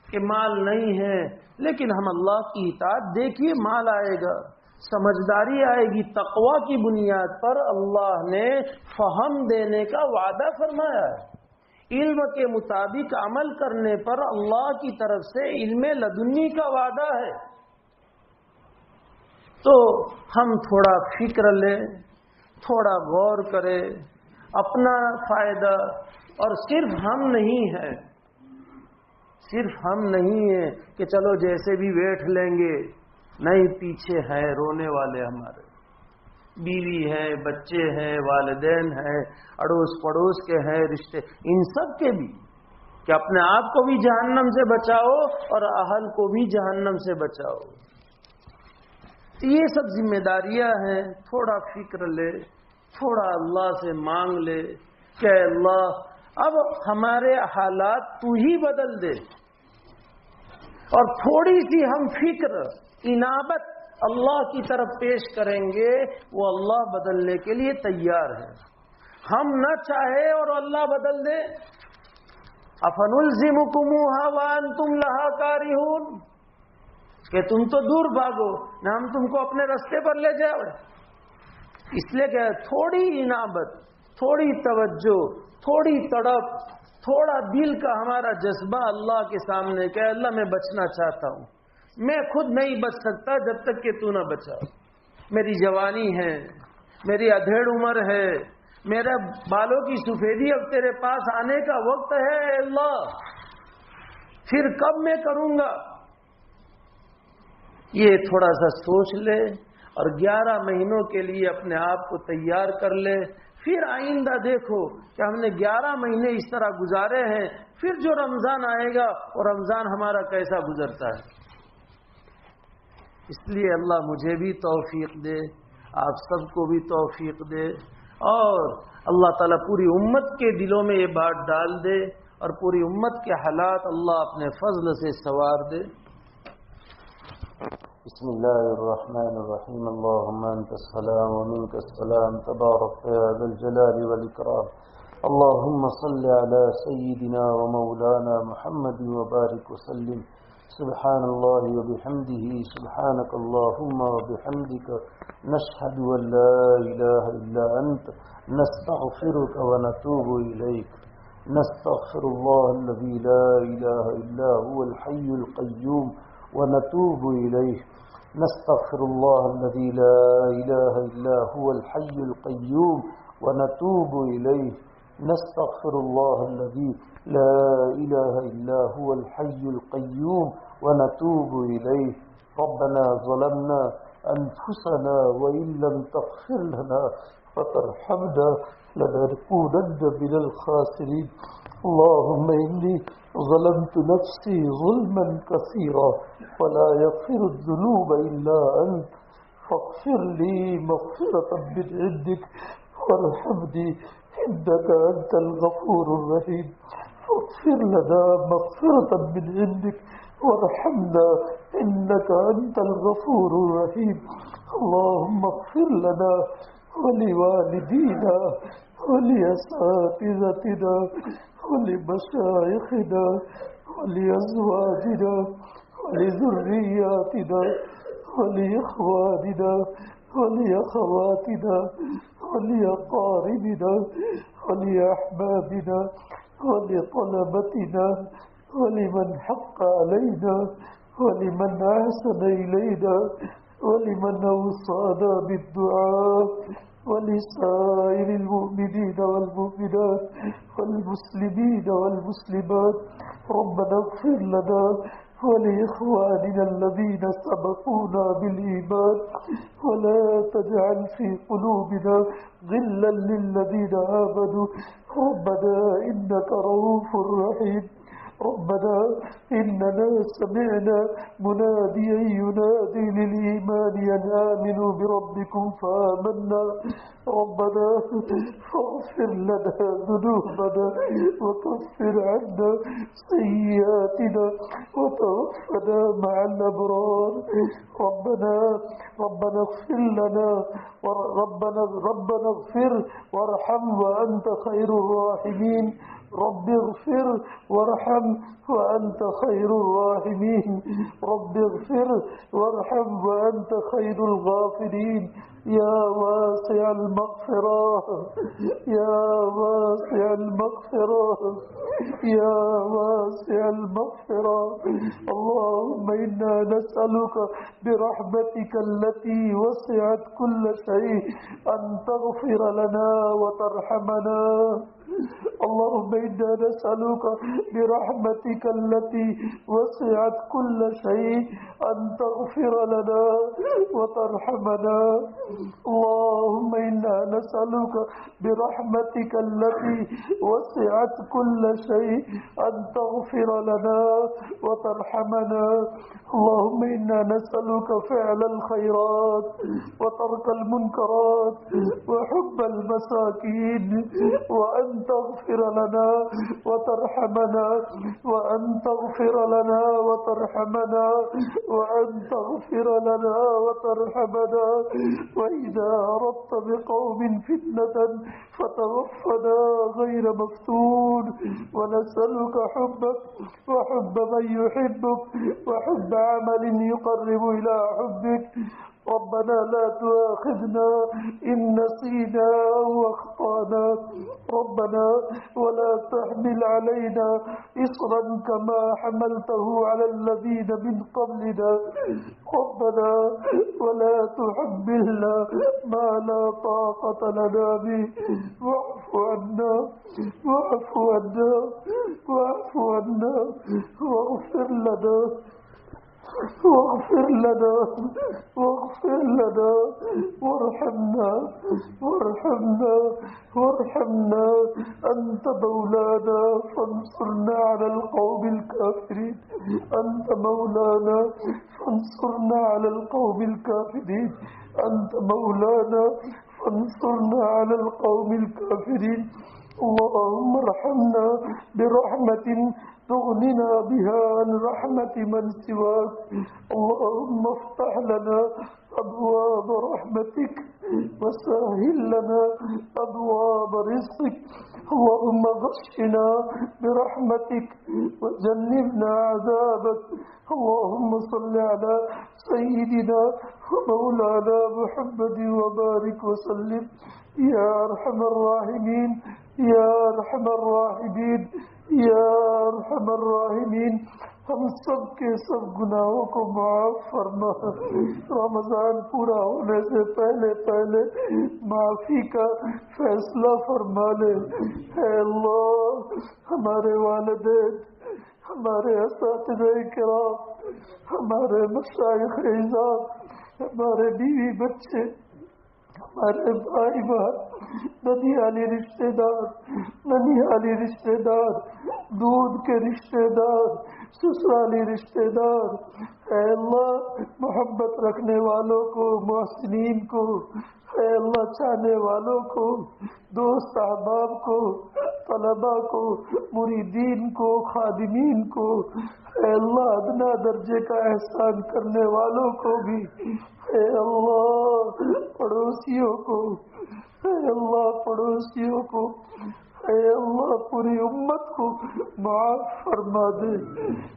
کہ مال نہیں ہے، لیکن ہم اللہ کی اطاعت، دیکھیے مال آئے گا، سمجھداری آئے گی، تقوی کی بنیاد پر اللہ نے فہم دینے کا وعدہ فرمایا ہے، علم کے مطابق عمل کرنے پر اللہ کی طرف سے علم لدنی کا وعدہ ہے۔ تو ہم تھوڑا فکر لیں، تھوڑا غور کریں، اپنا فائدہ، اور صرف ہم نہیں ہے، صرف ہم نہیں ہیں کہ چلو جیسے بھی بیٹھ لیں گے، نہیں، پیچھے ہیں رونے والے ہمارے، بیوی ہے، بچے ہیں، والدین ہیں، اڑوس پڑوس کے ہیں، رشتے، ان سب کے بھی، کہ اپنے آپ کو بھی جہنم سے بچاؤ اور اہل کو بھی جہنم سے بچاؤ۔ یہ سب ذمہ داریاں ہیں، تھوڑا فکر لے، تھوڑا اللہ سے مانگ لے کہ اللہ اب ہمارے حالات تو ہی بدل دے، اور تھوڑی سی ہم فکر، انابت اللہ کی طرف پیش کریں گے، وہ اللہ بدلنے کے لیے تیار ہے۔ ہم نہ چاہے اور اللہ بدل دے، أَفَنُلْزِمُكُمُوهَا وَأَنْتُمْ لَهَا كَارِهُونَ، کہ تم تو دور بھاگو نہ، ہم تم کو اپنے راستے پر لے جائے۔ اس لیے کہ تھوڑی انابت، تھوڑی توجہ، تھوڑی تڑپ، تھوڑا دل کا ہمارا جذبہ اللہ کے سامنے کہ اللہ میں بچنا چاہتا ہوں، میں خود نہیں بچ سکتا جب تک کہ تو نہ بچا، میری جوانی ہے، میری ادھیڑ عمر ہے، میرے بالوں کی سفیدی اب تیرے پاس آنے کا وقت ہے، اے اللہ پھر کب میں کروں گا؟ یہ تھوڑا سا سوچ لے اور 11 مہینوں کے لیے اپنے آپ کو تیار کر لے، پھر آئندہ دیکھو کہ ہم نے 11 مہینے اس طرح گزارے ہیں، پھر جو رمضان آئے گا اور رمضان ہمارا کیسا گزرتا ہے۔ اس لیے اللہ مجھے بھی توفیق دے، آپ سب کو بھی توفیق دے، اور اللہ تعالیٰ پوری امت کے دلوں میں یہ بات ڈال دے، اور پوری امت کے حالات اللہ اپنے فضل سے سنوار دے۔ بسم الله الرحمن الرحيم اللهم أنت السلام ومنك السلام تبارك يا ذا الجلال والإكرام اللهم صل على سيدنا ومولانا محمد وبارك وسلم سبحان الله وبحمده سبحانك اللهم وبحمدك نشهد أن لا إله إلا أنت نستغفرك ونتوب إليك نستغفر الله الذي لا إله إلا هو الحي القيوم ونتوب إليه نستغفر الله الذي لا إله إلا هو الحي القيوم ونتوب إليه نستغفر الله الذي لا إله إلا هو الحي القيوم ونتوب إليه ربنا ظلمنا أنفسنا وإن لم تغفر لنا وترحمنا لنكونن من الخاسرين اللهم إني ظلمت نفسي ظلما كثيرا ولا يغفر الذنوب إلا أنت فاغفر لي مغفرة من عندك وارحمني إنك أنت الغفور الرحيم فاغفر لنا مغفرة من عندك وارحمنا إنك أنت الغفور الرحيم اللهم اغفر لنا ولوالدينا ولأساتذتنا ولمشايخنا ولأزواجنا ولذرياتنا ولإخواننا ولأخواتنا ولأقاربنا ولأحبابنا ولطلبتنا ولمن حق علينا ولمن أحسن إلينا ولمن أوصانا بالدعاء ولسائر المؤمنين والمؤمنات والمسلمين والمسلمات ربنا اغفر لنا ولإخواننا الذين سبقونا بالإيمان ولا تجعل في قلوبنا غلا للذين آمنوا ربنا إنك رؤوف رحيم ربنا إننا سمعنا مناديا ينادي للإيمان أن آمنوا بربكم فآمنا ربنا فاغفر لنا ذنوبنا وكفر عنا سيئاتنا وتوفنا مع الأبرار ربنا اغفر لنا ربنا اغفر وارحم وأنت خير الراحمين رب اغفر وارحم وأنت خير الراحمين رب اغفر وارحم وأنت خير الغافرين يا واسع المغفرة يا واسع المغفرة يا واسع المغفرة اللهم إنا نسألك برحمتك التي وسعت كل شيء أن تغفر لنا وترحمنا اللهم إنا نسألك برحمتك التي وسعت كل شيء أن تغفر لنا وترحمنا. اللهم إنا نسألك برحمتك التي وسعت كل شيء أن تغفر لنا وترحمنا. اللهم إنا نسألك فعل الخيرات وترك المنكرات وحب المساكين وأن تغفر لنا وترحمنا وأن تغفر لنا وترحمنا وأن تغفر لنا وترحمنا. وإذا أردت بقوم فتنة فتوفنا غير مفتون. ونسألك حبك وحب من يحبك وحب عمل يقرب إلى حبك. ربنا لا تؤاخذنا إن نسينا أو أخطأنا. ربنا ولا تحمل علينا إصرا كما حملته على الذين من قبلنا. ربنا ولا تحملنا ما لا طاقة لنا به. واعف عنا واعف عنا واعف عنا واغفر لنا واغفر لنا واغفر لنا وارحمنا وارحمنا وارحمنا. أنت مولانا فانصرنا على القوم الكافرين. أنت مولانا فانصرنا على القوم الكافرين. أنت مولانا فانصرنا على القوم الكافرين. اللهم ارحمنا برحمة تغننا بها عن رحمة من سواك. اللهم افتح لنا أبواب رحمتك وسهل لنا أبواب رزقك. اللهم غشنا برحمتك وجنبنا عذابك. اللهم صل على سيدنا ومولانا محمد وبارك وسلم يا أرحم الراحمين يا أرحم الراحمين یا ارحم الراحمین. ہم سب کے سب گناہوں کو معاف فرما. رمضان پورا ہونے سے پہلے پہلے معافی کا فیصلہ فرما لے. اے اللہ ہمارے والدین، ہمارے اساتذہ کرام، ہمارے مشائخ اعزاز، ہمارے بیوی بچے، ہمارے بھائی بہن، ننیالی رشتے دار، ننیالی رشتے دار، دودھ کے رشتے دار، سسرالی رشتے دار، اے اللہ محبت رکھنے والوں کو، محسنین کو، اے اللہ چاہنے والوں کو، دوست احباب کو، طلباء کو، مریدین کو، خادمین کو، اے اللہ ادنا درجے کا احسان کرنے والوں کو بھی، اے اللہ پڑوسیوں کو، اے اللہ پڑوسیوں کو، اے اللہ پوری امت کو معاف فرما دے.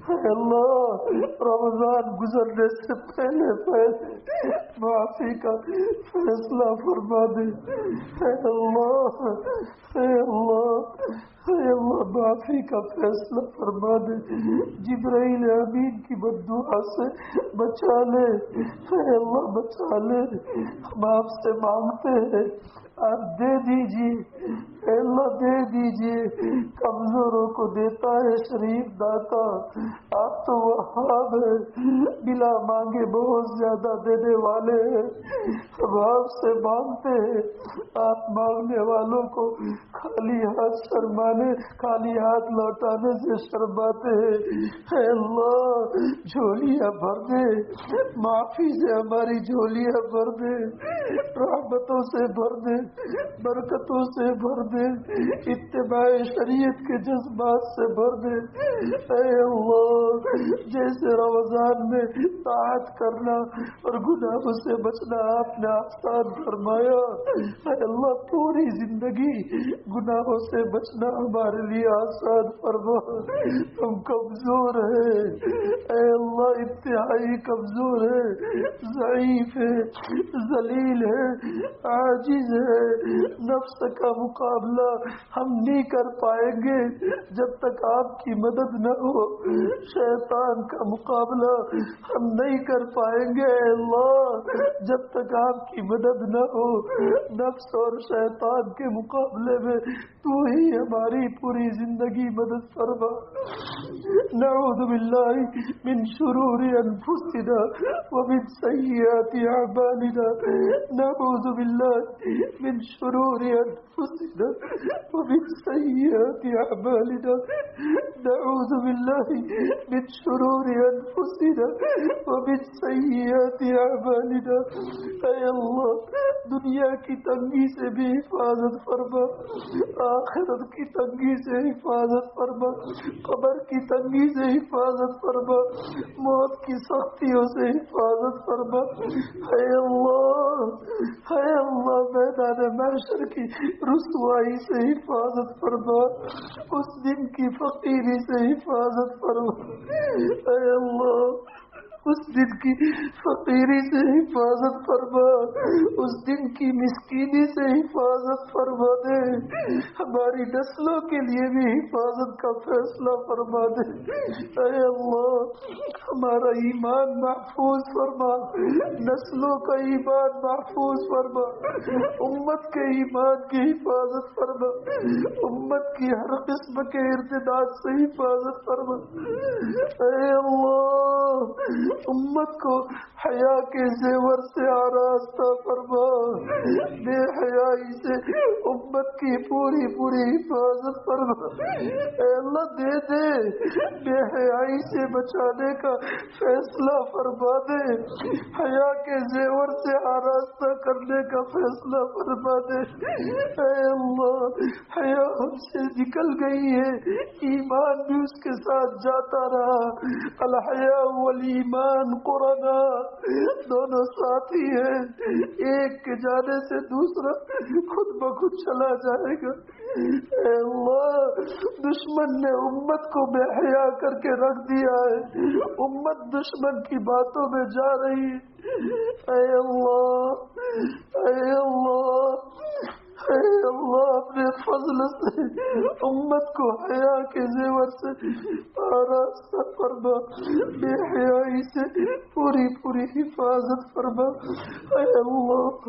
اے اللہ رمضان گزرنے سے پہلے پہلے معافی کا فیصلہ فرما دے. اے اللہ اے اللہ اے اللہ معافی کا فیصلہ فرما دے. جبرائیل امین کی بددعا سے بچا لے. اے اللہ بچا لے. ہم آپ سے مانگتے ہیں آپ دے دیجیے. اے اللہ دے دیجیے. کمزوروں کو دیتا ہے شریف داتا. آپ تو وہاب ہے، بلا مانگے بہت زیادہ دینے والے ہیں. ہم آپ سے مانگتے ہیں آپ مانگنے والوں کو خالی ہاتھ خالی ہاتھ لوٹانے سے شرماتے ہیں. اے اللہ جھولیاں بھر دے. معافی سے ہماری جھولیاں بھر دے. رحمتوں سے بھر دے، برکتوں سے بھر دے، اتباع شریعت کے جذبات سے بھر دے. اے اللہ جیسے رمضان میں طاعت کرنا اور گناہوں سے بچنا آپ نے آسان فرمایا، اے اللہ پوری زندگی گناہوں سے بچنا ہمارے لیے آسان فرما. ہم کمزور ہیں اے اللہ، انتہائی کمزور ہے، ضعیف ہے، ذلیل ہے، عاجز ہے. نفس کا مقابلہ مقابلہ ہم نہیں کر پائیں گے جب تک آپ کی مدد نہ ہو، شیطان کا مقابلہ ہم نہیں کر پائیں گے اللہ جب تک آپ کی مدد نہ ہو۔ نفس اور شیطان کے مقابلے میں تو ہی ہماری پوری زندگی مدد فرما۔ نعوذ باللہ من شرور انفسنا ومن سیئات اعمالنا، نعوذ باللہ من شرور انفسنا ومن سیئات اعمالنا، نعوذ باللہ من شرور انفسنا ومن سیئات اعمالنا۔ اے اللہ دنیا کی تنگی سے بھی حفاظت فرما، آخرت کی تنگی سے حفاظت فرما، قبر کی تنگی سے حفاظت فرما، موت کی سختیوں سے حفاظت فرما۔ اے اللہ میدان محشر کی رسوائی سے حفاظت فرما، اس دن کی فقیری سے حفاظت فرما۔ اے اللہ اس دن کی فقیری سے حفاظت فرما، اس دن کی مسکینی سے حفاظت فرما دے، ہماری نسلوں کے لیے بھی حفاظت کا فیصلہ فرما دے۔ اے اللہ ہمارا ایمان محفوظ فرما، نسلوں کا ایمان محفوظ فرما، امت کے ایمان کی حفاظت فرما، امت کی ہر قسم کے ارتداد سے حفاظت فرما۔ اے اللہ امت کو حیا کے زیور سے آراستہ فرما، بے حیائی سے امت کی پوری حفاظت فرما۔ اے اللہ دے بے حیائی سے بچانے کا فیصلہ فرما دے، حیا کے زیور سے آراستہ کرنے کا فیصلہ فرما دے۔ اے اللہ حیا ہم سے نکل گئی ہے، ایمان بھی اس کے ساتھ جاتا رہا، الحیا والایمان قرنا دونوں ساتھی ہیں، ایک کے جانے سے دوسرا خود بخود چلا جائے گا۔ اے اللہ دشمن نے امت کو بے حیا کر کے رکھ دیا ہے، امت دشمن کی باتوں میں جا رہی ہے۔ اے اللہ اپنے فضل سے امت کو حیا کے زیور سے آراستہ فرما، بے حیائی سے پوری حفاظت فرما۔ اے اللہ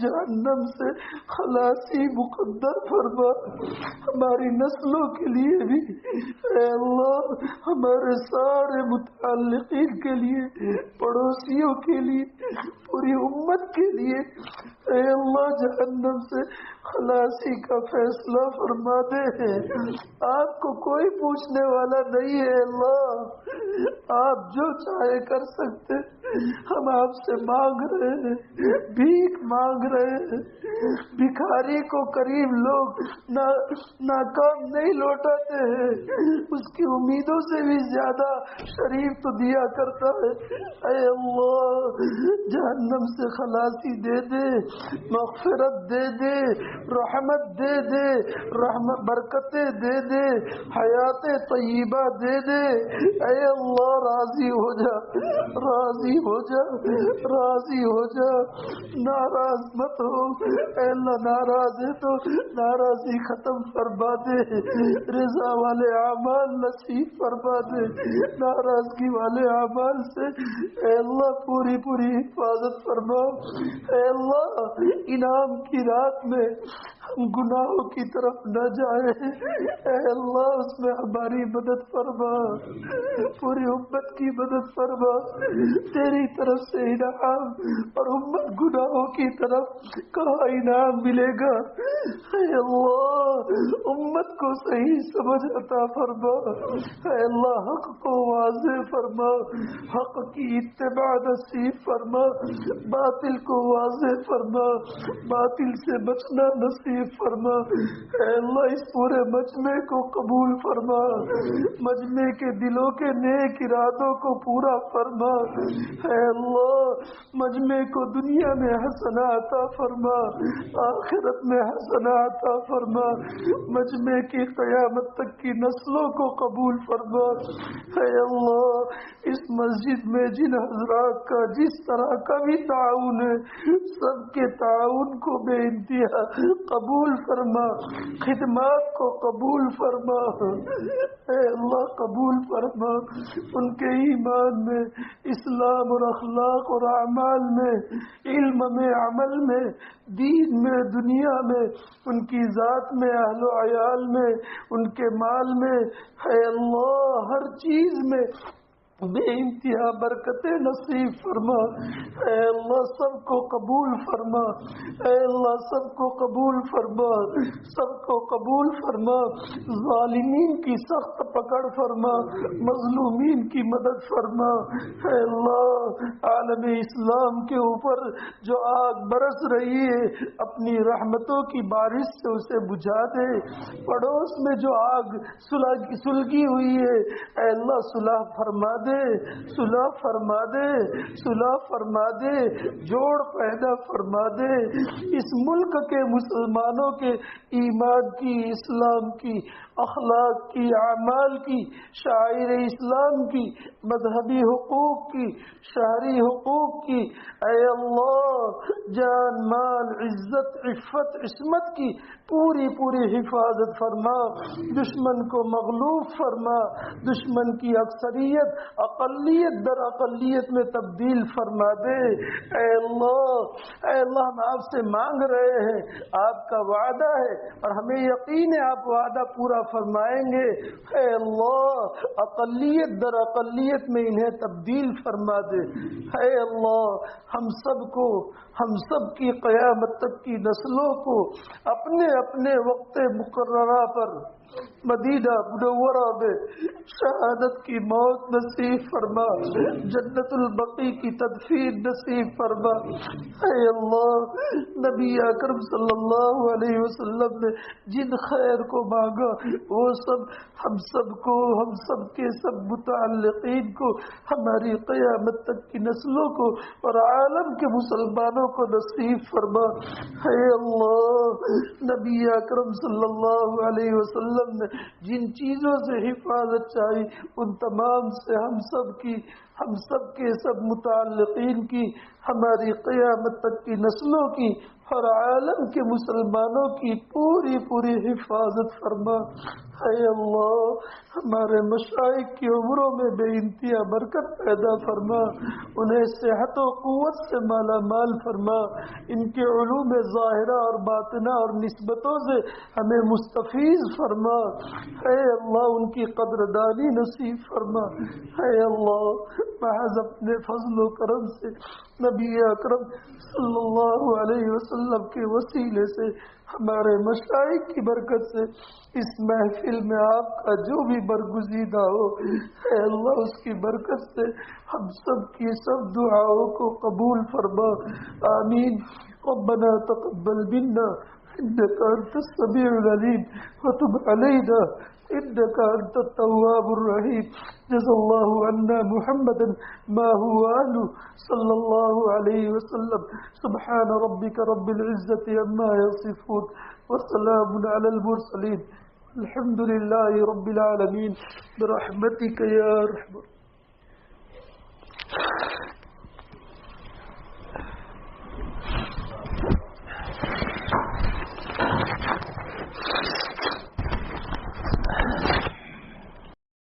جہنم سے خلاصی مقدر فرما، ہماری نسلوں کے لیے بھی، اے اللہ ہمارے سارے متعلقین کے لیے، پڑوسیوں کے لیے، پوری امت کے لیے، اے اللہ جہنم سے خلاصی کا فیصلہ فرما دے۔ آپ کو کوئی پوچھنے والا نہیں ہے اللہ، آپ جو چاہے کر سکتے، ہم آپ سے مانگ رہے ہیں، بھیک مانگ رہے ہیں۔ بھکاری کو قریب لوگ ناکام نہیں لوٹاتے ہیں، اس کی امیدوں سے بھی زیادہ شریف تو دیا کرتا ہے۔ اے اللہ جہنم سے خلاصی دے دے، مغفرت دے دے، رحمت دے دے، رحمت برکتیں دے دے، حیات طیبہ دے دے۔ اے اللہ راضی ہو جا، راضی ہو جا، راضی ہو جا، ناراض مت ہو۔ اے اللہ ناراض ہے تو ناراضی ختم فرما دے، رضا والے اعمال نصیب فرما دے، ناراضگی والے اعمال سے اے اللہ پوری حفاظت فرما۔ اے اللہ انعام کی رات میں ہم گناہوں کی طرف نہ جائیں، اے اللہ اس میں ہماری مدد فرما، پوری امت کی مدد فرما، تیری طرف سے انعام، اور امت گناہوں کی طرف کہاں انعام ملے گا۔ اے اللہ امت کو صحیح سمجھ عطا فرما، اے اللہ حق کو واضح فرما، حق کی اتباع نصیب فرما، باطل کو واضح فرما، باطل سے بچنا نصیب نصیب فرما، اے اللہ اس پورے مجمع کو قبول فرما، مجمع کے دلوں کے نیک ارادوں کو پورا فرما، اے اللہ مجمع کو دنیا میں حسنہ عطا فرما، آخرت میں حسنہ عطا فرما، مجمع کی قیامت تک کی نسلوں کو قبول فرما، اے اللہ اس مسجد میں جن حضرات کا جس طرح کا بھی تعاون ہے سب کے تعاون کو بے انتہا قبول فرما، خدمات کو قبول فرما، اے اللہ قبول فرما، ان کے ایمان میں، اسلام اور اخلاق اور اعمال میں، علم میں، عمل میں، دین میں، دنیا میں، ان کی ذات میں، اہل و عیال میں، ان کے مال میں، اے اللہ ہر چیز میں بے انتہا برکتیں نصیب فرما، اے اللہ سب کو قبول فرما، اے اللہ سب کو قبول فرما، سب کو قبول فرما، ظالمین کی سخت پکڑ فرما، مظلومین کی مدد فرما، اے اللہ عالم اسلام کے اوپر جو آگ برس رہی ہے اپنی رحمتوں کی بارش سے اسے بجھا دے، پڑوس میں جو آگ سلگی ہوئی ہے اے اللہ صلح فرما دے، صلح فرما دے، صلح فرما دے، جوڑ پیدا فرما دے، اس ملک کے مسلمانوں کے ایمان کی، اسلام کی، اخلاق کی، اعمال کی، شاعر اسلام کی، مذہبی حقوق کی، شہری حقوق کی، اے اللہ جان مال عزت عفت عصمت کی پوری پوری حفاظت فرما، دشمن کو مغلوب فرما، دشمن کی اکثریت اقلیت در اقلیت میں تبدیل فرما دے، اے اللہ ہم آپ سے مانگ رہے ہیں، آپ کا وعدہ ہے اور ہمیں یقین ہے آپ وعدہ پورا فرمائیں گے، اے اللہ اقلیت در اقلیت میں انہیں تبدیل فرما دے، اے اللہ ہم سب کی قیامت تک کی نسلوں کو اپنے اپنے وقت مقررہ پر مدینہ منورہ میں شہادت کی موت نصیب فرما، جنت البقیع کی تدفین نصیب فرما، اے اللہ نبی اکرم صلی اللہ علیہ وسلم نے جن خیر کو مانگا وہ سب ہم سب کے سب متعلقین کو، ہماری قیامت تک کی نسلوں کو اور عالم کے مسلمانوں کو نصیب فرما، اے اللہ نبی اکرم صلی اللہ علیہ وسلم نے جن چیزوں سے حفاظت چاہی ان تمام سے ہم سب کے سب متعلقین کی، ہماری قیامت تک کی نسلوں کی اور عالم کے مسلمانوں کی پوری پوری حفاظت فرما، اے اللہ ہمارے مشائخ کی عمروں میں بے انتہا برکت پیدا فرما، انہیں صحت و قوت سے مالا مال فرما، ان کے علوم ظاہرہ اور باطنہ اور نسبتوں سے ہمیں مستفیض فرما، اے اللہ ان کی قدردانی نصیب فرما، اے اللہ محض اپنے فضل و کرم سے نبی اکرم صلی اللہ علیہ وسلم کے وسیلے سے ہمارے مشائخ کی برکت سے اس محفل میں آپ کا جو بھی برگزیدہ ہو اے اللہ اس کی برکت سے ہم سب کی سب دعاؤں کو قبول فرما، آمین۔ ربنا تقبل منا انك انت السميع العليم وتب علينا انك انت التواب الرحيم، جزا الله عنا محمدا ما هو اهله صلى الله عليه وسلم، سبحان ربك رب العزة عما يصفون وسلام على المرسلين، الحمد لله رب العالمين برحمتك يا ارحم